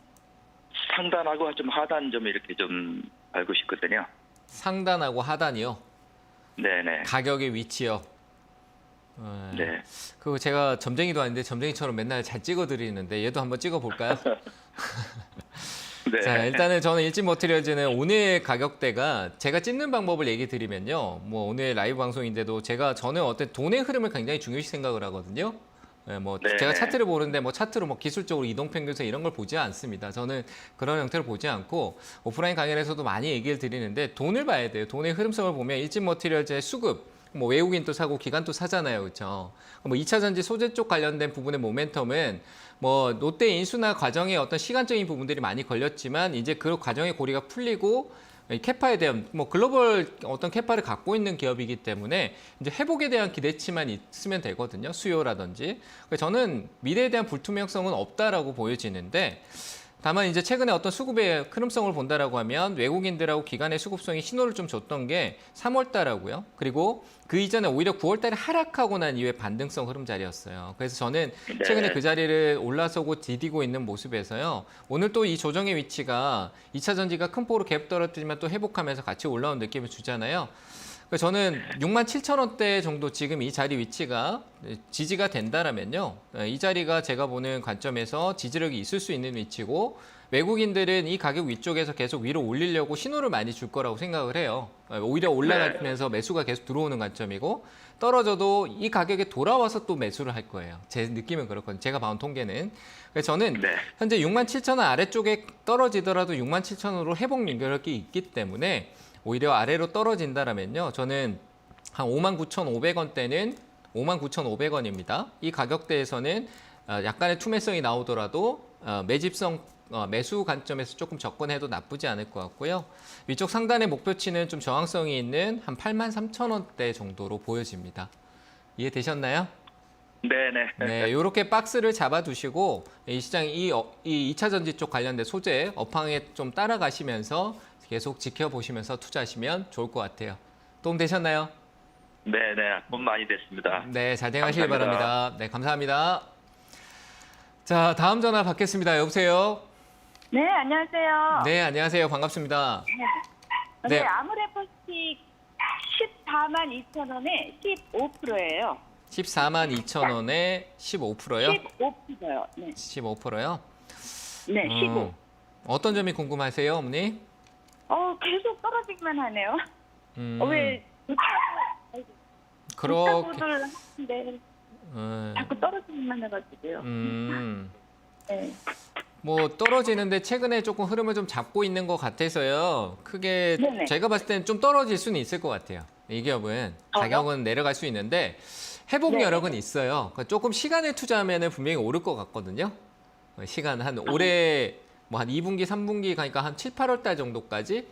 상단하고 좀 하단 좀 이렇게 좀 알고 싶거든요. 상단하고 하단이요. 네네. 가격의 위치요. 네. 그 제가 점쟁이도 아닌데 점쟁이처럼 맨날 잘 찍어드리는데 얘도 한번 찍어볼까요? 네. 자, 일단은 저는 일진 머티리얼즈는 오늘 가격대가 제가 찍는 방법을 얘기 드리면요. 뭐 오늘 라이브 방송인데도 저는 어떤 돈의 흐름을 굉장히 중요시 생각을 하거든요. 네, 뭐 네. 제가 차트를 보는데 뭐 차트로 뭐 기술적으로 이동평균선 이런 걸 보지 않습니다. 저는 그런 형태를 보지 않고 오프라인 강연에서도 많이 얘기를 드리는데 돈을 봐야 돼요. 돈의 흐름성을 보면 일진 머티리얼즈의 수급, 뭐 외국인도 사고 기관도 사잖아요, 그렇죠? 뭐 2차 전지 소재 쪽 관련된 부분의 모멘텀은 뭐 롯데 인수나 과정에 어떤 시간적인 부분들이 많이 걸렸지만 이제 그 과정의 고리가 풀리고 캐파에 대한 뭐 글로벌 어떤 캐파를 갖고 있는 기업이기 때문에 이제 회복에 대한 기대치만 있으면 되거든요. 수요라든지. 그래서 저는 미래에 대한 불투명성은 없다라고 보여지는데 다만 이제 최근에 어떤 수급의 흐름성을 본다라고 하면 외국인들하고 기관의 수급성이 신호를 좀 줬던 게 3월 달하고요. 그리고 그 이전에 오히려 9월 달에 하락하고 난 이후에 반등성 흐름 자리였어요. 그래서 저는 최근에 네. 그 자리를 올라서고 디디고 있는 모습에서요. 오늘 또 이 조정의 위치가 2차 전지가 큰 폭으로 갭 떨어뜨리면 또 회복하면서 같이 올라온 느낌을 주잖아요. 그래서 저는 67,000원대 정도 지금 이 자리 위치가 지지가 된다라면요. 이 자리가 제가 보는 관점에서 지지력이 있을 수 있는 위치고 외국인들은 이 가격 위쪽에서 계속 위로 올리려고 신호를 많이 줄 거라고 생각을 해요. 오히려 올라가면서 매수가 계속 들어오는 관점이고 떨어져도 이 가격에 돌아와서 또 매수를 할 거예요. 제 느낌은 그렇거든요. 제가 봐온 통계는. 그래서 저는 네. 현재 67,000원 아래쪽에 떨어지더라도 67,000원으로 회복 연결이 있기 때문에 오히려 아래로 떨어진다라면요. 저는 한 59,500원대는 59,500원입니다. 이 가격대에서는 약간의 투매성이 나오더라도 매수 관점에서 조금 접근해도 나쁘지 않을 것 같고요. 위쪽 상단의 목표치는 좀 저항성이 있는 한 83,000원대 정도로 보여집니다. 이해되셨나요? 네네. 네, 이렇게 박스를 잡아두시고 이 시장 이 2차 전지 쪽 관련된 소재 업황에 좀 따라가시면서 계속 지켜보시면서 투자하시면 좋을 것 같아요. 도움 되셨나요? 네네, 돈 많이 됐습니다. 네, 잘 대응하시길 감사합니다. 바랍니다. 네, 감사합니다. 자, 다음 전화 받겠습니다. 여보세요? 네, 안녕하세요. 네, 안녕하세요. 반갑습니다. 네, 네. 아모레퍼스틱 14만 2천 원에 15%예요. 14만 2천 원에 15%요? 15%요. 네. 15%요? 네, 15. 어떤 점이 궁금하세요, 어머니? 계속 떨어지기만 하네요. 왜 그렇게 좋다고들 하는데 자꾸 떨어지기만 해가지고요. 네. 뭐 떨어지는데 최근에 조금 흐름을 좀 잡고 있는 것 같아서요. 크게 네네. 제가 봤을 때는 좀 떨어질 수는 있을 것 같아요. 이 기업은 가격은 내려갈 수 있는데 회복 네. 여력은 있어요. 그러니까 조금 시간을 투자하면 분명히 오를 것 같거든요. 시간 한 올해 뭐 한 2분기, 3분기 가니까 한 7, 8월 달 정도까지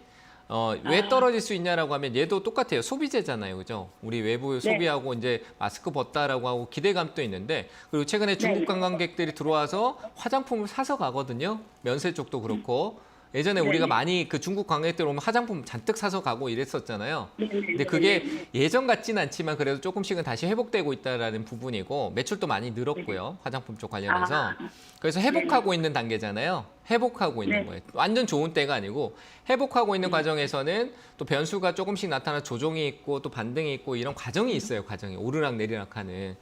왜 떨어질 수 있냐라고 하면 얘도 똑같아요. 소비재잖아요. 그죠? 우리 외부 소비하고 이제 마스크 벗다라고 하고 기대감도 있는데 그리고 최근에 중국 관광객들이 들어와서 화장품을 사서 가거든요. 면세 쪽도 그렇고. 예전에 우리가 많이 그 중국 관광객들 오면 화장품 잔뜩 사서 가고 이랬었잖아요. 근데 그게 예전 같진 않지만 그래도 조금씩은 다시 회복되고 있다라는 부분이고 매출도 많이 늘었고요. 화장품 쪽 관련해서. 그래서 회복하고 있는 단계잖아요. 회복하고 있는 거예요. 완전 좋은 때가 아니고 회복하고 있는 과정에서는 또 변수가 조금씩 나타나 조정이 있고 또 반등이 있고 이런 과정이 있어요. 과정이 오르락 내리락 하는.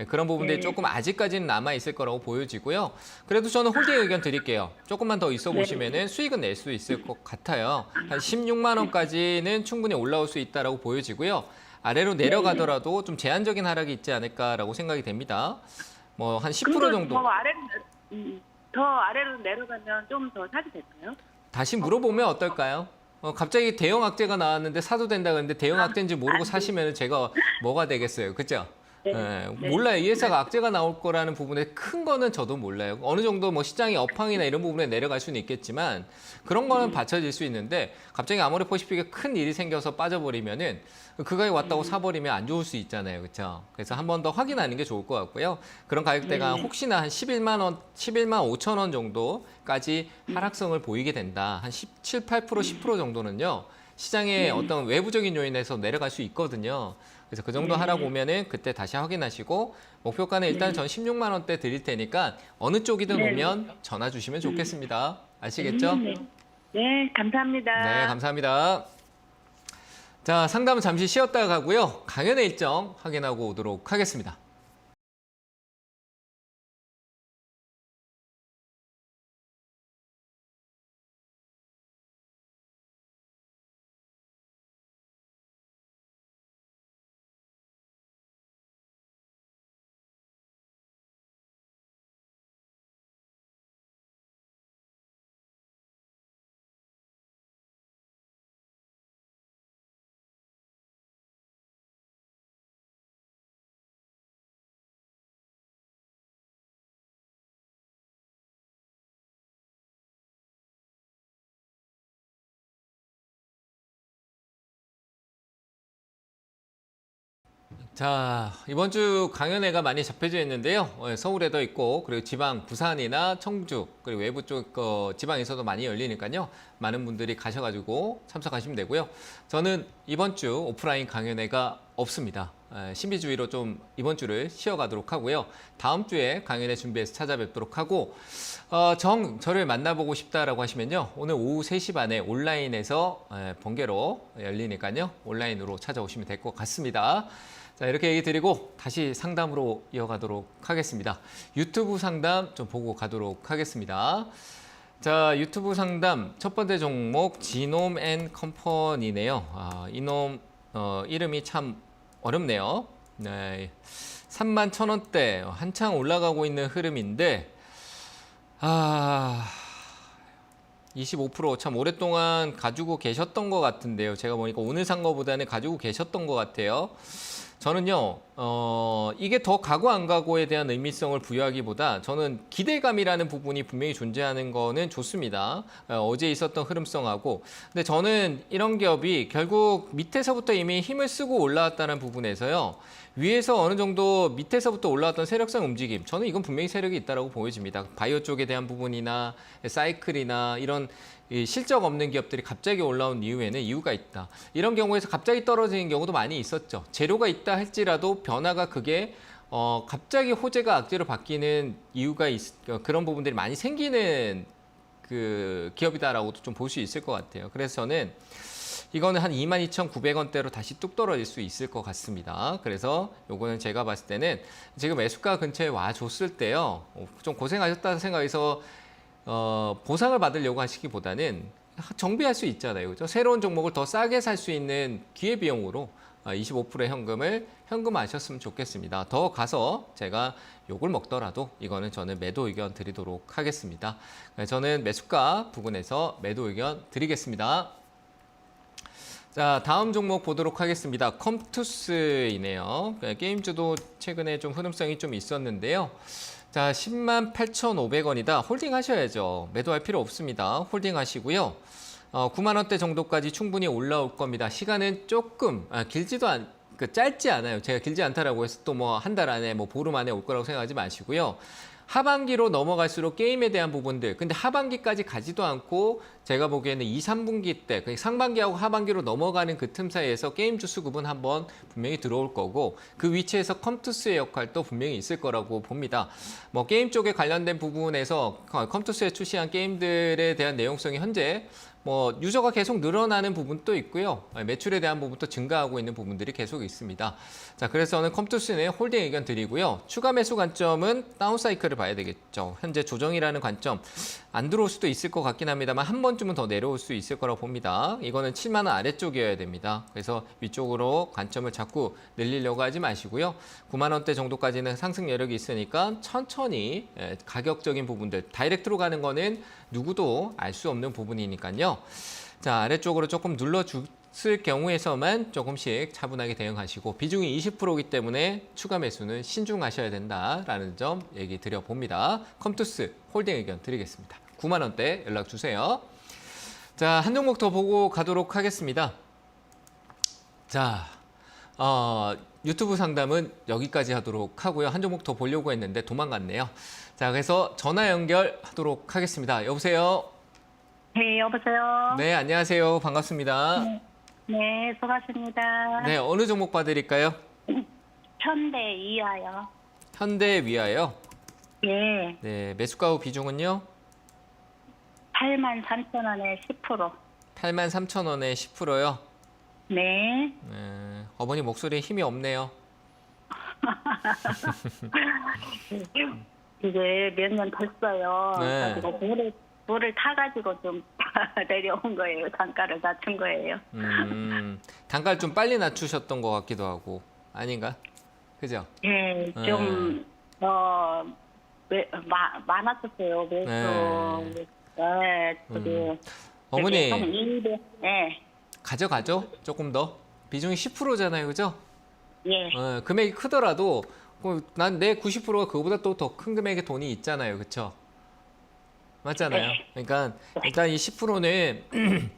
그런 부분들이 조금 아직까지는 남아 있을 거라고 보여지고요. 그래도 저는 홀딩 의견 드릴게요. 조금만 더 있어 보시면은 수익은 낼 수 있을 것 같아요. 한 16만 원까지는 충분히 올라올 수 있다라고 보여지고요. 아래로 내려가더라도 좀 제한적인 하락이 있지 않을까라고 생각이 됩니다. 뭐 한 10% 정도. 더 아래로 내려가면 좀 더 사도 될까요? 다시 물어보면 어떨까요? 갑자기 대형 악재가 나왔는데 사도 된다 그랬는데 대형 악재인지 모르고 사시면 제가 뭐가 되겠어요. 그죠? 몰라요. 이 회사가 악재가 나올 거라는 부분에 큰 거는 저도 몰라요. 어느 정도 뭐 시장의 업황이나 이런 부분에 내려갈 수는 있겠지만 그런 거는 받쳐질 수 있는데 갑자기 아모레퍼시픽에 큰 일이 생겨서 빠져버리면은 그 가격 왔다고 사버리면 안 좋을 수 있잖아요. 그렇죠? 그래서 한 번 더 확인하는 게 좋을 것 같고요. 그런 가격대가 혹시나 한 11만 원, 11만 5천 원 정도까지 하락성을 보이게 된다. 한 17, 8%, 10% 정도는요. 시장의 어떤 외부적인 요인에서 내려갈 수 있거든요. 그래서 그 정도 하락 오면은 그때 다시 확인하시고 목표가는 일단 전 16만 원대 드릴 테니까 어느 쪽이든 오면 전화 주시면 좋겠습니다. 아시겠죠? 네, 감사합니다. 네, 감사합니다. 자, 상담은 잠시 쉬었다가 가고요. 강연의 일정 확인하고 오도록 하겠습니다. 자, 이번 주 강연회가 많이 잡혀져 있는데요. 서울에도 있고 그리고 지방 부산이나 청주 그리고 외부 쪽 지방에서도 많이 열리니까요. 많은 분들이 가셔가지고 참석하시면 되고요. 저는 이번 주 오프라인 강연회가 없습니다. 신비주의로 좀 이번 주를 쉬어가도록 하고요. 다음 주에 강연회 준비해서 찾아뵙도록 하고 저를 만나보고 싶다라고 하시면요. 오늘 오후 3시 반에 온라인에서 번개로 열리니까요. 온라인으로 찾아오시면 될 것 같습니다. 자, 이렇게 얘기 드리고 다시 상담으로 이어가도록 하겠습니다. 유튜브 상담 좀 보고 가도록 하겠습니다. 자, 유튜브 상담 첫 번째 종목 지놈 앤 컴퍼니네요. 이놈 이름이 참 어렵네요. 네, 31,000원대 한창 올라가고 있는 흐름인데 25% 오랫동안 가지고 계셨던 것 같은데요. 제가 보니까 오늘 산 거보다는 가지고 계셨던 것 같아요. 저는요, 이게 더 가고 안 가고에 대한 의미성을 부여하기보다 저는 기대감이라는 부분이 분명히 존재하는 거는 좋습니다. 어제 있었던 흐름성하고. 근데 저는 이런 기업이 결국 밑에서부터 이미 힘을 쓰고 올라왔다는 부분에서요. 위에서 어느 정도 밑에서부터 올라왔던 세력성 움직임, 저는 이건 분명히 세력이 있다고 보여집니다. 바이오 쪽에 대한 부분이나 사이클이나 이런 이 실적 없는 기업들이 갑자기 올라온 이유에는 이유가 있다. 이런 경우에서 갑자기 떨어지는 경우도 많이 있었죠. 재료가 있다 할지라도 변화가 그게 갑자기 호재가 악재로 바뀌는 이유가 그런 부분들이 많이 생기는 그 기업이다라고도 좀 볼 수 있을 것 같아요. 그래서 저는 이거는 한 22,900원대로 다시 뚝 떨어질 수 있을 것 같습니다. 그래서 요거는 제가 봤을 때는 지금 매수가 근처에 와줬을 때요. 좀 고생하셨다는 생각에서 보상을 받으려고 하시기보다는 정비할 수 있잖아요. 그죠? 새로운 종목을 더 싸게 살 수 있는 기회비용으로 25%의 현금을 현금하셨으면 좋겠습니다. 더 가서 제가 욕을 먹더라도 이거는 저는 매도 의견 드리도록 하겠습니다. 저는 매수가 부근에서 매도 의견 드리겠습니다. 자, 다음 종목 보도록 하겠습니다. 컴투스이네요. 게임주도 최근에 좀 흐름성이 좀 있었는데요. 자, 108,500원이다. 홀딩 하셔야죠. 매도할 필요 없습니다. 홀딩 하시고요. 9만 원대 정도까지 충분히 올라올 겁니다. 시간은 조금 길지도 짧지 않아요. 제가 길지 않다라고 해서 또 뭐 한 달 안에 뭐 보름 안에 올 거라고 생각하지 마시고요. 하반기로 넘어갈수록 게임에 대한 부분들, 근데 하반기까지 가지도 않고 제가 보기에는 2, 3분기 때 상반기하고 하반기로 넘어가는 그 틈 사이에서 게임주 수급은 한번 분명히 들어올 거고 그 위치에서 컴투스의 역할도 분명히 있을 거라고 봅니다. 뭐 게임 쪽에 관련된 부분에서 컴투스에 출시한 게임들에 대한 내용성이 현재 뭐 유저가 계속 늘어나는 부분도 있고요. 매출에 대한 부분도 증가하고 있는 부분들이 계속 있습니다. 자, 그래서 저는 컴투스는 홀딩 의견 드리고요. 추가 매수 관점은 다운사이클을 봐야 되겠죠. 현재 조정이라는 관점 안 들어올 수도 있을 것 같긴 합니다만 한 번쯤은 더 내려올 수 있을 거라고 봅니다. 이거는 7만 원 아래쪽이어야 됩니다. 그래서 위쪽으로 관점을 자꾸 늘리려고 하지 마시고요. 9만 원대 정도까지는 상승 여력이 있으니까 천천히 가격적인 부분들, 다이렉트로 가는 거는 누구도 알 수 없는 부분이니까요. 자, 아래쪽으로 조금 눌러줬을 경우에서만 조금씩 차분하게 대응하시고 비중이 20%이기 때문에 추가 매수는 신중하셔야 된다라는 점 얘기 드려봅니다. 컴투스 홀딩 의견 드리겠습니다. 9만 원대 연락 주세요. 자, 한 종목 더 보고 가도록 하겠습니다. 자, 유튜브 상담은 여기까지 하도록 하고요. 한 종목 더 보려고 했는데 도망갔네요. 자, 그래서 전화 연결하도록 하겠습니다. 여보세요? 네, 여보세요. 네, 안녕하세요. 반갑습니다. 네, 수고하십니다. 네, 어느 종목 봐드릴까요? 현대 이하요. 현대 위아요. 예, 네, 매수가 후 비중은요? 83,000원에 10%. 83,000원에 10%요. 네. 네, 어머니 목소리에 힘이 없네요. 이제 몇 년 됐어요. 네. 그래서 물을 타가지고 좀 내려온 거예요. 단가를 낮춘 거예요. 단가를 좀 빨리 낮추셨던 것 같기도 하고 아닌가? 그죠? 예, 좀 많았었어요. 매수. 네, 저기. 어머니 네. 가져가죠? 조금 더 비중이 10%잖아요, 그죠? 예. 금액이 크더라도 난 내 90%가 그거보다 또 더 큰 금액의 돈이 있잖아요, 그렇죠? 맞잖아요. 그러니까 일단 이 10%는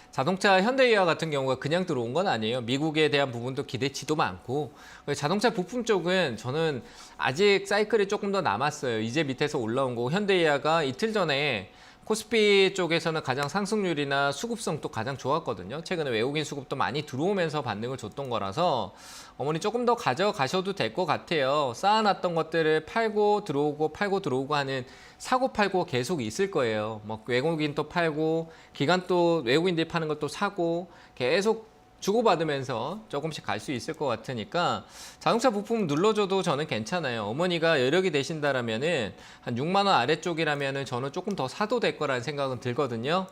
자동차 현대기아 같은 경우가 그냥 들어온 건 아니에요. 미국에 대한 부분도 기대치도 많고 자동차 부품 쪽은 저는 아직 사이클이 조금 더 남았어요. 이제 밑에서 올라온 거고 현대기아가 이틀 전에 코스피 쪽에서는 가장 상승률이나 수급성도 가장 좋았거든요. 최근에 외국인 수급도 많이 들어오면서 반등을 줬던 거라서 어머니 조금 더 가져가셔도 될 것 같아요. 쌓아놨던 것들을 팔고 들어오고 하는 사고 팔고 계속 있을 거예요. 뭐 외국인 또 팔고 기관 또 외국인들이 파는 것도 사고 계속 주고받으면서 조금씩 갈 수 있을 것 같으니까 자동차 부품 눌러줘도 저는 괜찮아요. 어머니가 여력이 되신다라면은 한 6만 원 아래쪽이라면은 저는 조금 더 사도 될 거라는 생각은 들거든요.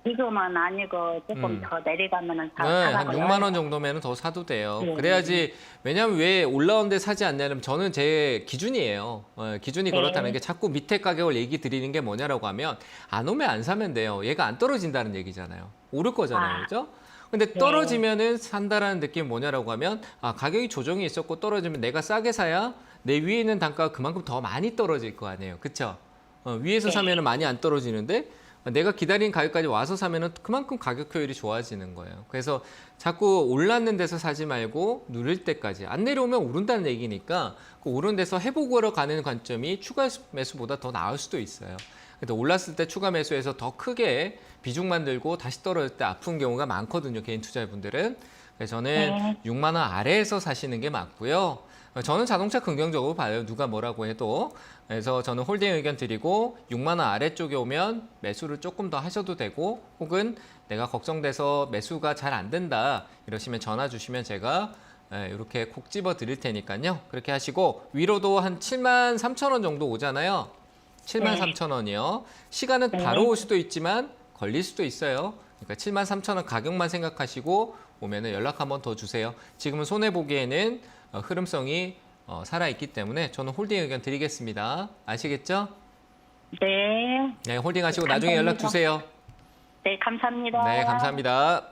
지금은 아니고 조금 더 내려가면은 네, 한 6만 원 정도면은 더 사도 돼요. 그래야지 왜냐하면 왜 올라오는데 사지 않냐면 저는 제 기준이에요. 기준이 그렇다는 게 자꾸 밑에 가격을 얘기 드리는 게 뭐냐라고 하면 안 오면 안 사면 돼요. 얘가 안 떨어진다는 얘기잖아요. 오를 거잖아요, 그죠? 근데 떨어지면은 산다라는 느낌이 뭐냐라고 하면 가격이 조정이 있었고 떨어지면 내가 싸게 사야 내 위에 있는 단가가 그만큼 더 많이 떨어질 거 아니에요. 그렇죠? 위에서 사면은 많이 안 떨어지는데 내가 기다린 가격까지 와서 사면은 그만큼 가격 효율이 좋아지는 거예요. 그래서 자꾸 올랐는 데서 사지 말고 누릴 때까지 안 내려오면 오른다는 얘기니까 그 오른 데서 회복으로 가는 관점이 추가 매수보다 더 나을 수도 있어요. 근데 올랐을 때 추가 매수해서 더 크게 비중만 들고 다시 떨어질 때 아픈 경우가 많거든요. 개인 투자자분들은. 그래서 저는 6만 원 아래에서 사시는 게 맞고요. 저는 자동차 긍정적으로 봐요. 누가 뭐라고 해도. 그래서 저는 홀딩 의견 드리고 6만 원 아래쪽에 오면 매수를 조금 더 하셔도 되고 혹은 내가 걱정돼서 매수가 잘 안 된다 이러시면 전화 주시면 제가 이렇게 콕 집어 드릴 테니까요. 그렇게 하시고 위로도 한 7만 3천 원 정도 오잖아요. 7만 3천 원이요. 시간은 바로 올 수도 있지만 걸릴 수도 있어요. 그러니까 7만 3천 원 가격만 생각하시고 오면은 연락 한번 더 주세요. 지금은 손해 보기에는 흐름성이 살아있기 때문에 저는 홀딩 의견 드리겠습니다. 아시겠죠? 네. 네, 홀딩 하시고 나중에 연락 주세요. 네, 감사합니다. 네, 감사합니다.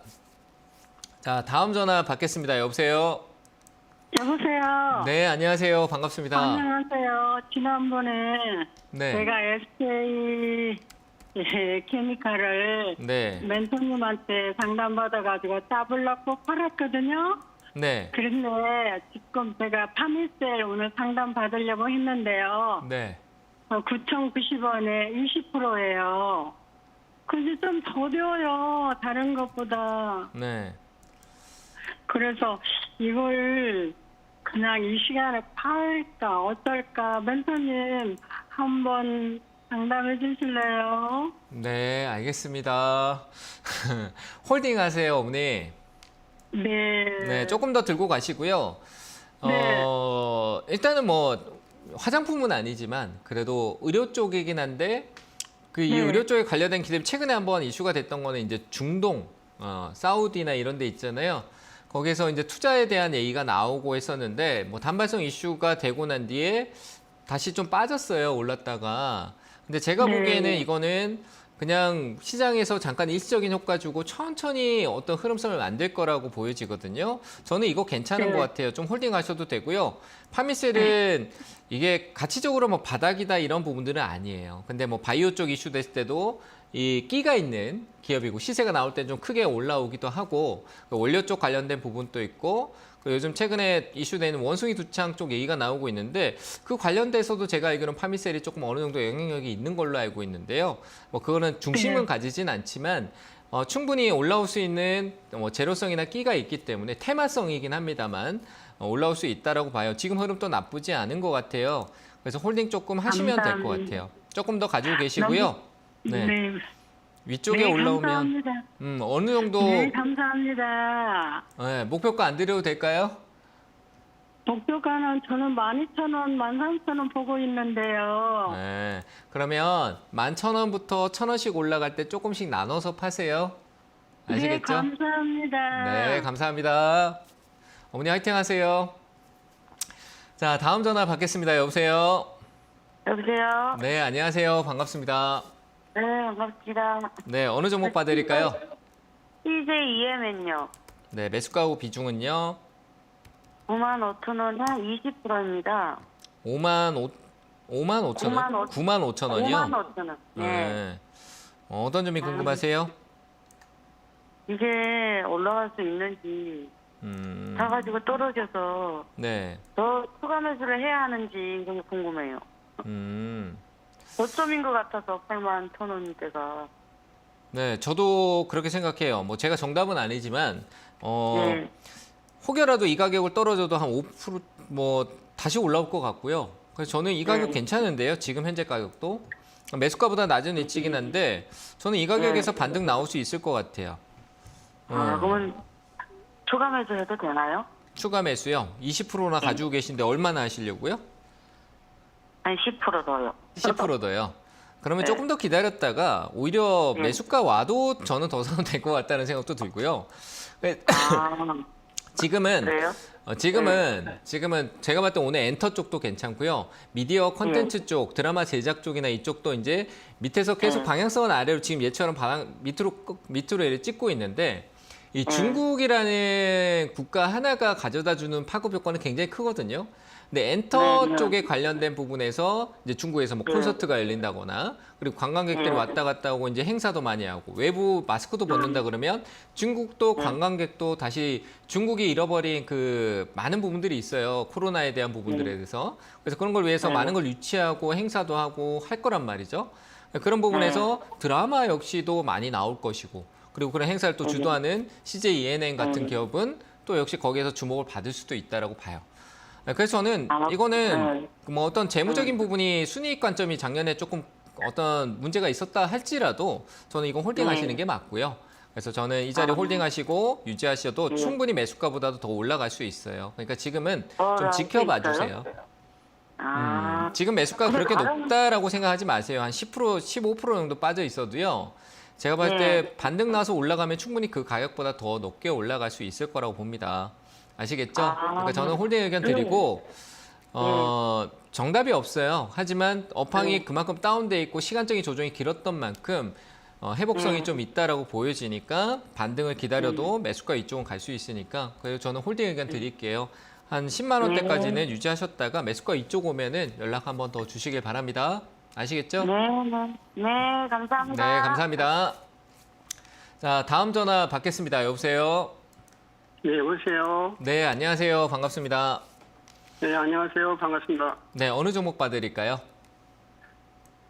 자, 다음 전화 받겠습니다. 여보세요? 여보세요. 네, 안녕하세요. 반갑습니다. 안녕하세요. 지난번에 네. 제가 SK 케미칼을 네. 멘토님한테 상담받아가지고 잡으려고 팔았거든요. 네. 그런데 지금 제가 파미셀 오늘 상담 받으려고 했는데요. 네. 9,090원에 20%예요. 근데 좀 더뎌요. 다른 것보다. 네. 그래서 이걸 그냥 이 시간에 팔까 어떨까 멘토님 한번 상담해 주실래요? 네, 알겠습니다. 홀딩 하세요, 어머니. 네. 네, 조금 더 들고 가시고요. 네. 일단은 뭐 화장품은 아니지만 그래도 의료 쪽이긴 한데 그 이 네. 의료 쪽에 관련된 기대비 최근에 한번 이슈가 됐던 거는 이제 중동, 사우디나 이런 데 있잖아요. 거기서 이제 투자에 대한 얘기가 나오고 했었는데 뭐 단발성 이슈가 되고 난 뒤에 다시 좀 빠졌어요. 올랐다가. 근데 제가 네. 보기에는 이거는 그냥 시장에서 잠깐 일시적인 효과 주고 천천히 어떤 흐름성을 만들 거라고 보여지거든요. 저는 이거 괜찮은 네. 것 같아요. 좀 홀딩 하셔도 되고요. 파미셀은 이게 가치적으로 뭐 바닥이다 이런 부분들은 아니에요. 근데 뭐 바이오 쪽 이슈 됐을 때도 이 끼가 있는 기업이고 시세가 나올 때 좀 크게 올라오기도 하고 원료 쪽 관련된 부분도 있고 요즘 최근에 이슈되는 원숭이 두창 쪽 얘기가 나오고 있는데 그 관련돼서도 제가 알기로는 파미셀이 조금 어느 정도 영향력이 있는 걸로 알고 있는데요. 뭐 그거는 중심은 가지진 않지만 충분히 올라올 수 있는 뭐 제로성이나 끼가 있기 때문에 테마성이긴 합니다만 올라올 수 있다라고 봐요. 지금 흐름도 나쁘지 않은 것 같아요. 그래서 홀딩 조금 하시면 될 것 같아요. 조금 더 가지고 계시고요. 네. 네. 위쪽에 네, 올라오면 감사합니다. 어느 정도 네, 감사합니다. 네, 목표가 안 드려도 될까요? 목표가는 저는 12,000원, 13,000원 보고 있는데요. 네. 그러면 11,000원부터 1,000원씩 올라갈 때 조금씩 나눠서 파세요. 아시겠죠? 네, 감사합니다. 네, 감사합니다. 어머니 화이팅 하세요. 자, 다음 전화 받겠습니다. 여보세요? 여보세요? 네, 안녕하세요. 반갑습니다. 네, 반갑습니다. 네, 어느 종목 봐드릴까요? CJEM은요? 네, 매수가하고 비중은요? 95,000원에 20%입니다. 5만 5천 원? 9만 5천 원이요? 55,000원. 네. 네. 어떤 점이 궁금하세요? 이게 올라갈 수 있는지 사가지고 떨어져서 네. 더 추가 매수를 해야 하는지 그게 궁금해요. 고점인 것 같아서 81,000원대가. 네, 저도 그렇게 생각해요. 뭐 제가 정답은 아니지만 네. 혹여라도 이 가격을 떨어져도 한 5% 다시 올라올 것 같고요. 그래서 저는 이 가격 네. 괜찮은데요. 지금 현재 가격도 매수가보다 낮은 위치긴 한데 저는 이 가격에서 반등 나올 수 있을 것 같아요. 그러면 추가 매수 해도 되나요? 추가 매수요. 20%나 가지고 계신데 얼마나 하시려고요? 한 10% 더요. 10% 더요. 그러면 네. 조금 더 기다렸다가 오히려 매수가 와도 저는 더 사도 될 것 같다는 생각도 들고요. 지금은 그래요? 지금은 제가 봤을 때 오늘 엔터 쪽도 괜찮고요. 미디어 콘텐츠 쪽, 드라마 제작 쪽이나 이쪽도 이제 밑에서 계속 방향성은 아래로 지금 얘처럼 밑으로 이렇게 찍고 있는데 이 중국이라는 국가 하나가 가져다 주는 파급 효과는 굉장히 크거든요. 근데 엔터 네. 쪽에 관련된 부분에서 이제 중국에서 뭐 네. 콘서트가 열린다거나 그리고 관광객들이 네. 왔다 갔다 하고 이제 행사도 많이 하고 외부 마스크도 벗는다 그러면 중국도 관광객도 다시 중국이 잃어버린 그 많은 부분들이 있어요. 코로나에 대한 부분들에 대해서. 그래서 그런 걸 위해서 네. 많은 걸 유치하고 행사도 하고 할 거란 말이죠. 그런 부분에서 드라마 역시도 많이 나올 것이고 그리고 그런 행사를 또 주도하는 CJ ENM 같은 기업은 또 역시 거기에서 주목을 받을 수도 있다라고 봐요. 그래서 저는 이거는 뭐 어떤 재무적인 부분이 순이익 관점이 작년에 조금 어떤 문제가 있었다 할지라도 저는 이건 홀딩하시는 게 맞고요. 그래서 저는 이 자리 홀딩하시고 유지하셔도 충분히 매수가보다도 더 올라갈 수 있어요. 그러니까 지금은 좀 지켜봐 주세요. 지금 매수가 그렇게 높다라고 생각하지 마세요. 한 10%, 15% 정도 빠져 있어도요. 제가 봤을 때 반등 나서 올라가면 충분히 그 가격보다 더 높게 올라갈 수 있을 거라고 봅니다. 아시겠죠? 그러니까 저는 홀딩 의견 드리고 정답이 없어요. 하지만 업황이 그만큼 다운돼 있고 시간적인 조정이 길었던 만큼 회복성이 좀 있다라고 보여지니까 반등을 기다려도 매수가 이쪽은 갈 수 있으니까 그래서 저는 홀딩 의견 드릴게요. 한 10만 원대까지는 유지하셨다가 매수가 이쪽 오면은 연락 한번 더 주시길 바랍니다. 아시겠죠? 네, 감사합니다. 네, 감사합니다. 자, 다음 전화 받겠습니다. 여보세요? 네, 여보세요. 네, 안녕하세요. 반갑습니다. 네, 안녕하세요. 반갑습니다. 네, 어느 종목 봐드릴까요?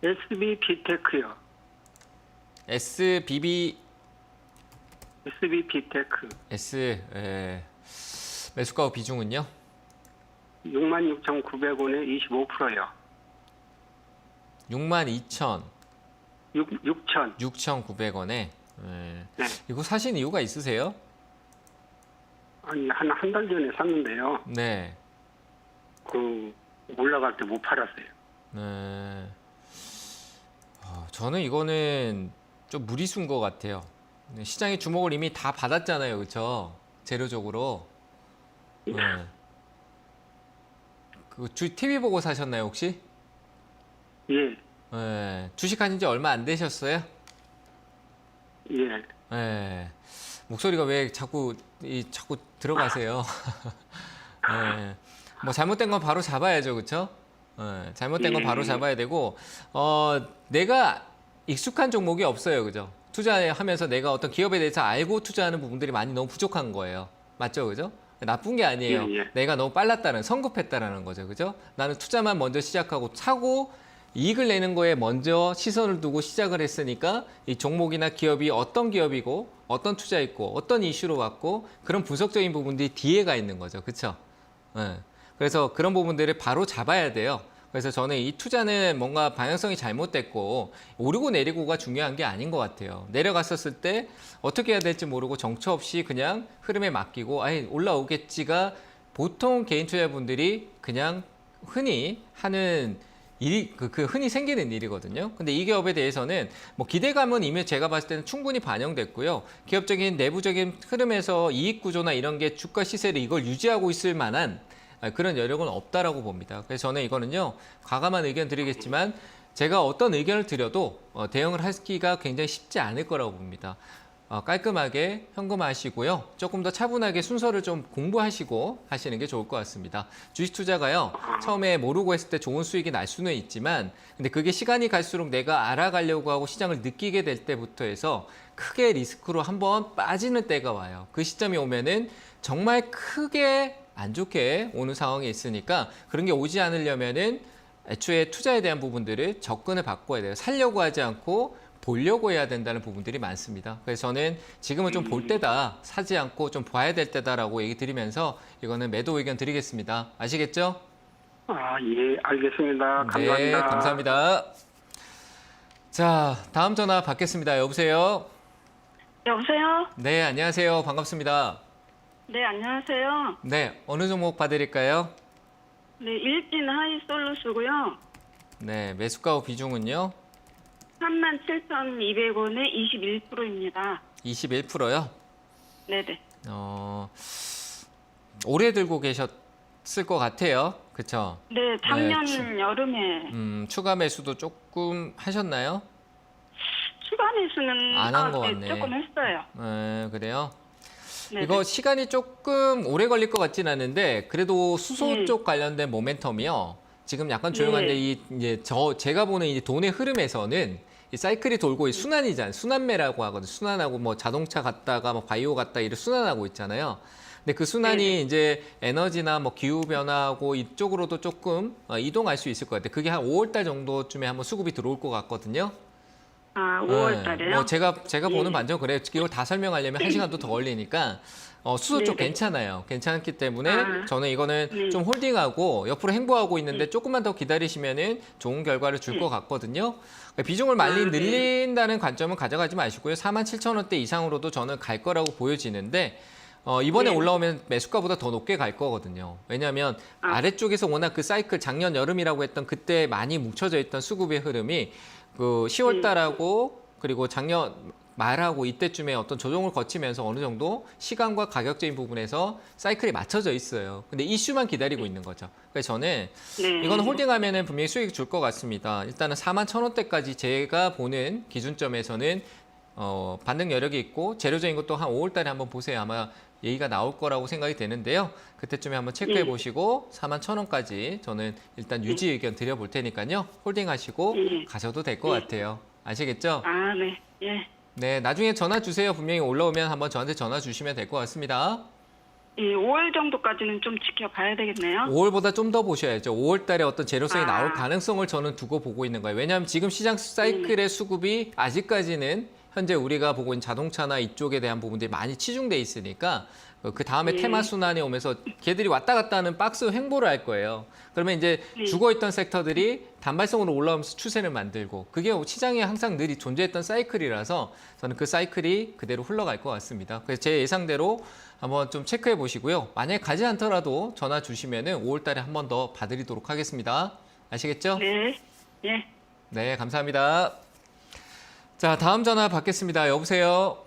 SB 비테크요. SBB, SB 비테크. 매수가 비중은요? 66,900원에 25%요. 62,000, 6천. 6,900원에. 네. 이거 사신 이유가 있으세요? 아니, 한 달 전에 샀는데요. 네. 그, 올라갈 때 못 팔았어요. 네. 저는 이거는 좀 무리수인 것 같아요. 시장의 주목을 이미 다 받았잖아요. 그렇죠? 재료적으로. 네. TV 보고 사셨나요, 혹시? 예, 네. 주식하신 지 얼마 안 되셨어요? 예. 네. 목소리가 왜 자꾸 들어가세요? 네. 뭐 잘못된 건 바로 잡아야죠, 그렇죠? 네. 잘못된 건 바로 잡아야 되고 내가 익숙한 종목이 없어요, 그죠? 투자하면서 내가 어떤 기업에 대해서 알고 투자하는 부분들이 많이 너무 부족한 거예요. 맞죠, 그죠? 나쁜 게 아니에요. 예, 예. 내가 너무 빨랐다는, 성급했다라는 거죠, 그죠? 나는 투자만 먼저 시작하고 사고 이익을 내는 거에 먼저 시선을 두고 시작을 했으니까 이 종목이나 기업이 어떤 기업이고 어떤 투자 있고 어떤 이슈로 왔고 그런 분석적인 부분들이 뒤에 가 있는 거죠, 그렇죠? 네. 그래서 그런 부분들을 바로 잡아야 돼요. 그래서 저는 이 투자는 뭔가 방향성이 잘못됐고 오르고 내리고가 중요한 게 아닌 것 같아요. 내려갔었을 때 어떻게 해야 될지 모르고 정처 없이 그냥 흐름에 맡기고 아예 올라오겠지가 보통 개인 투자분들이 그냥 흔히 하는 일이 그 흔히 생기는 일이거든요. 근데 이 기업에 대해서는 뭐 기대감은 이미 제가 봤을 때는 충분히 반영됐고요. 기업적인 내부적인 흐름에서 이익 구조나 이런 게 주가 시세를 이걸 유지하고 있을 만한 그런 여력은 없다라고 봅니다. 그래서 저는 이거는요, 과감한 의견 드리겠지만 제가 어떤 의견을 드려도 대응을 하기가 굉장히 쉽지 않을 거라고 봅니다. 깔끔하게 현금화하시고요. 조금 더 차분하게 순서를 좀 공부하시고 하시는 게 좋을 것 같습니다. 주식 투자가요, 처음에 모르고 했을 때 좋은 수익이 날 수는 있지만 근데 그게 시간이 갈수록 내가 알아가려고 하고 시장을 느끼게 될 때부터 해서 크게 리스크로 한번 빠지는 때가 와요. 그 시점이 오면은 정말 크게 안 좋게 오는 상황이 있으니까 그런 게 오지 않으려면은 애초에 투자에 대한 부분들을 접근을 바꿔야 돼요. 살려고 하지 않고 보려고 해야 된다는 부분들이 많습니다. 그래서 저는 지금은 좀 볼 때다, 사지 않고 좀 봐야 될 때다라고 얘기 드리면서 이거는 매도 의견 드리겠습니다. 아시겠죠? 예, 알겠습니다. 감사합니다. 네, 감사합니다. 자, 다음 전화 받겠습니다. 여보세요? 여보세요? 네, 안녕하세요. 반갑습니다. 네, 안녕하세요. 네, 어느 종목 봐드릴까요? 네, 일진 하이솔루스고요. 네, 매수가 비중은요? 37,200원에 21%입니다. 21%요? 네네. 오래 들고 계셨을 것 같아요. 그쵸? 네, 작년 네, 여름에 추가 매수도 조금 하셨나요? 추가 매수는 안한것 같네. 조금 했어요. 네, 그래요? 네네. 이거 시간이 조금 오래 걸릴 것 같진 않은데 그래도 수소 네. 쪽 관련된 모멘텀이요. 지금 약간 조용한데 네. 제가 보는 이 돈의 흐름에서는 이 사이클이 돌고 이 순환이잖아요. 순환매라고 하거든요. 순환하고 뭐 자동차 갔다가 뭐 바이오 갔다 이렇게 순환하고 있잖아요. 근데 그 순환이 네네. 이제 에너지나 뭐 기후 변화하고 이쪽으로도 조금 이동할 수 있을 것 같아요. 그게 한 5월 달 정도쯤에 한번 수급이 들어올 것 같거든요. 아, 5월 달에요? 뭐 제가 보는 예. 반전 그래요. 이걸 다 설명하려면 1시간도 더 걸리니까 수소 쪽 네네. 괜찮아요. 괜찮기 때문에 아. 저는 이거는 네. 좀 홀딩하고 옆으로 행보하고 있는데 조금만 더 기다리시면은 좋은 결과를 줄 것 같거든요. 그러니까 비중을 많이 아, 네. 늘린다는 관점은 가져가지 마시고요. 47,000원대 이상으로도 저는 갈 거라고 보여지는데 이번에 네. 올라오면 매수가보다 더 높게 갈 거거든요. 왜냐하면 아래쪽에서 워낙 그 사이클 작년 여름이라고 했던 그때 많이 뭉쳐져 있던 수급의 흐름이 그 10월 달하고 그리고 작년 말하고 이때쯤에 어떤 조정을 거치면서 어느 정도 시간과 가격적인 부분에서 사이클이 맞춰져 있어요. 근데 이슈만 기다리고 있는 거죠. 그래서 저는 네. 이거는 홀딩하면은 분명히 수익 줄 것 같습니다. 일단은 41,000원대까지 제가 보는 기준점에서는 반등 여력이 있고 재료적인 것도 한 5월 달에 한번 보세요. 아마 얘기가 나올 거라고 생각이 되는데요. 그때쯤에 한번 체크해 보시고 41,000원까지 저는 일단 유지 의견 드려볼 테니까요. 홀딩하시고 예. 가셔도 될 것 같아요. 아시겠죠? 아, 네. 예. 네, 나중에 전화 주세요. 분명히 올라오면 한번 저한테 전화 주시면 될 것 같습니다. 이 5월 정도까지는 좀 지켜봐야 되겠네요. 5월보다 좀 더 보셔야죠. 5월 달에 어떤 재료성이 아. 나올 가능성을 저는 두고 보고 있는 거예요. 왜냐하면 지금 시장 사이클의 수급이 아직까지는 현재 우리가 보고 있는 자동차나 이쪽에 대한 부분들이 많이 치중돼 있으니까 그 다음에 테마 순환이 오면서 걔들이 왔다 갔다 하는 박스 횡보를 할 거예요. 그러면 이제 죽어있던 섹터들이 단발성으로 올라오면서 추세를 만들고 그게 시장에 항상 늘 존재했던 사이클이라서 저는 그 사이클이 그대로 흘러갈 것 같습니다. 그래서 제 예상대로 한번 좀 체크해 보시고요. 만약에 가지 않더라도 전화 주시면은 5월 달에 한 번 더 봐드리도록 하겠습니다. 아시겠죠? 네. 예. 네, 감사합니다. 자, 다음 전화 받겠습니다. 여보세요?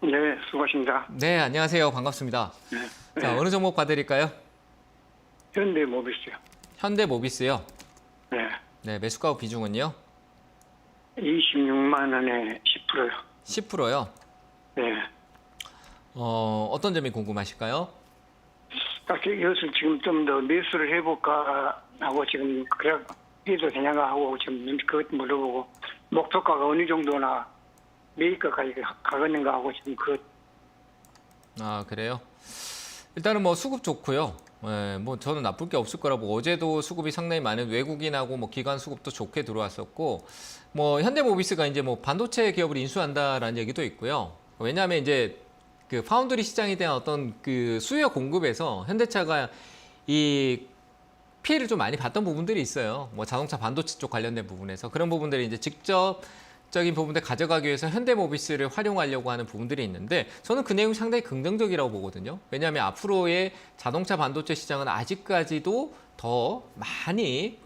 네, 수고하십니다. 네, 안녕하세요. 반갑습니다. 네. 자, 어느 종목 봐드릴까요? 현대모비스요. 현대모비스요. 네. 네, 매수가 비중은요? 26만 원에 10%요. 10%요. 네. 어떤 점이 궁금하실까요? 딱 이것을 지금 좀 더 매수를 해볼까 하고 지금 그래 해도 되냐가 하고 지금 그것 물어보고 목표가가 어느 정도나 매입가까지 가겠는가 하고 지금 아, 그래요? 일단은 뭐 수급 좋고요. 네, 뭐 저는 나쁠 게 없을 거라고 어제도 수급이 상당히 많은 외국인하고 뭐 기관 수급도 좋게 들어왔었고 뭐 현대모비스가 이제 뭐 반도체 기업을 인수한다라는 얘기도 있고요. 왜냐하면 이제 그 파운드리 시장에 대한 어떤 그 수요 공급에서 현대차가 이 피해를 좀 많이 봤던 부분들이 있어요. 뭐 자동차 반도체 쪽 관련된 부분에서 그런 부분들이 이제 직접적인 부분들 가져가기 위해서 현대모비스를 활용하려고 하는 부분들이 있는데 저는 그 내용이 상당히 긍정적이라고 보거든요. 왜냐하면 앞으로의 자동차 반도체 시장은 아직까지도 더 많이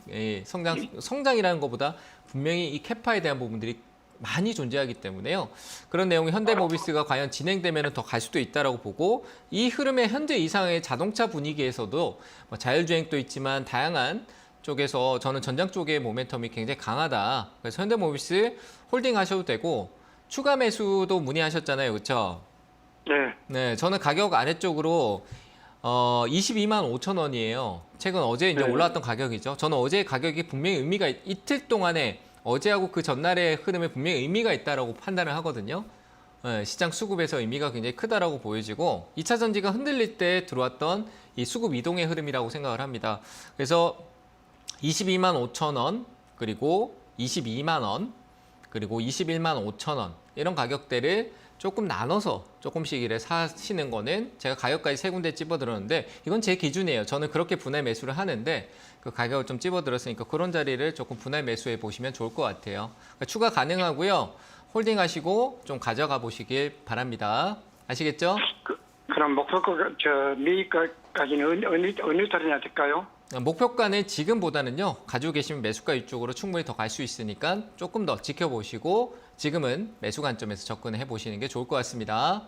성장이라는 것보다 분명히 이 캐파에 대한 부분들이 많이 존재하기 때문에요. 그런 내용이 현대모비스가 과연 진행되면 더 갈 수도 있다라고 보고 이 흐름의 현재 이상의 자동차 분위기에서도 뭐 자율주행도 있지만 다양한 쪽에서 저는 전장 쪽의 모멘텀이 굉장히 강하다. 그래서 현대모비스 홀딩 하셔도 되고 추가 매수도 문의하셨잖아요. 그렇죠? 네. 네, 저는 가격 아래쪽으로 22만 5천 원이에요. 최근 어제 이제 네. 올라왔던 가격이죠. 저는 어제 가격이 분명히 의미가 이틀 동안에 어제하고 그 전날의 흐름에 분명히 의미가 있다라고 판단을 하거든요. 네, 시장 수급에서 의미가 굉장히 크다라고 보여지고 2차 전지가 흔들릴 때 들어왔던 이 수급 이동의 흐름이라고 생각을 합니다. 그래서 22만 5천 원 그리고 22만 원 그리고 21만 5천 원 이런 가격대를 조금 나눠서 조금씩 이래 사시는 거는 제가 가격까지 세 군데 찝어들었는데 이건 제 기준이에요. 저는 그렇게 분할 매수를 하는데 그 가격을 좀 찝어들었으니까 그런 자리를 조금 분할 매수해 보시면 좋을 것 같아요. 그러니까 추가 가능하고요. 홀딩 하시고 좀 가져가 보시길 바랍니다. 아시겠죠? 그럼 목표가 매입가까지는 어느 달이나 될까요? 목표가는 지금보다는요. 가지고 계시면 매수가 이쪽으로 충분히 더 갈 수 있으니까 조금 더 지켜보시고 지금은 매수 관점에서 접근해 보시는 게 좋을 것 같습니다.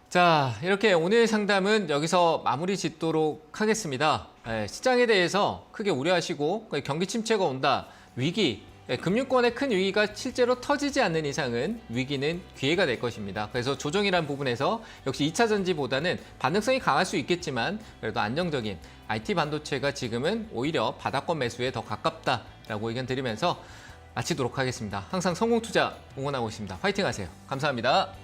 자, 이렇게 오늘 상담은 여기서 마무리 짓도록 하겠습니다. 시장에 대해서 크게 우려하시고 경기 침체가 온다, 위기 금융권의 큰 위기가 실제로 터지지 않는 이상은 위기는 기회가 될 것입니다. 그래서 조정이라는 부분에서 역시 2차 전지보다는 반등성이 강할 수 있겠지만 그래도 안정적인 IT 반도체가 지금은 오히려 바닥권 매수에 더 가깝다라고 의견 드리면서 마치도록 하겠습니다. 항상 성공 투자 응원하고 있습니다. 파이팅 하세요. 감사합니다.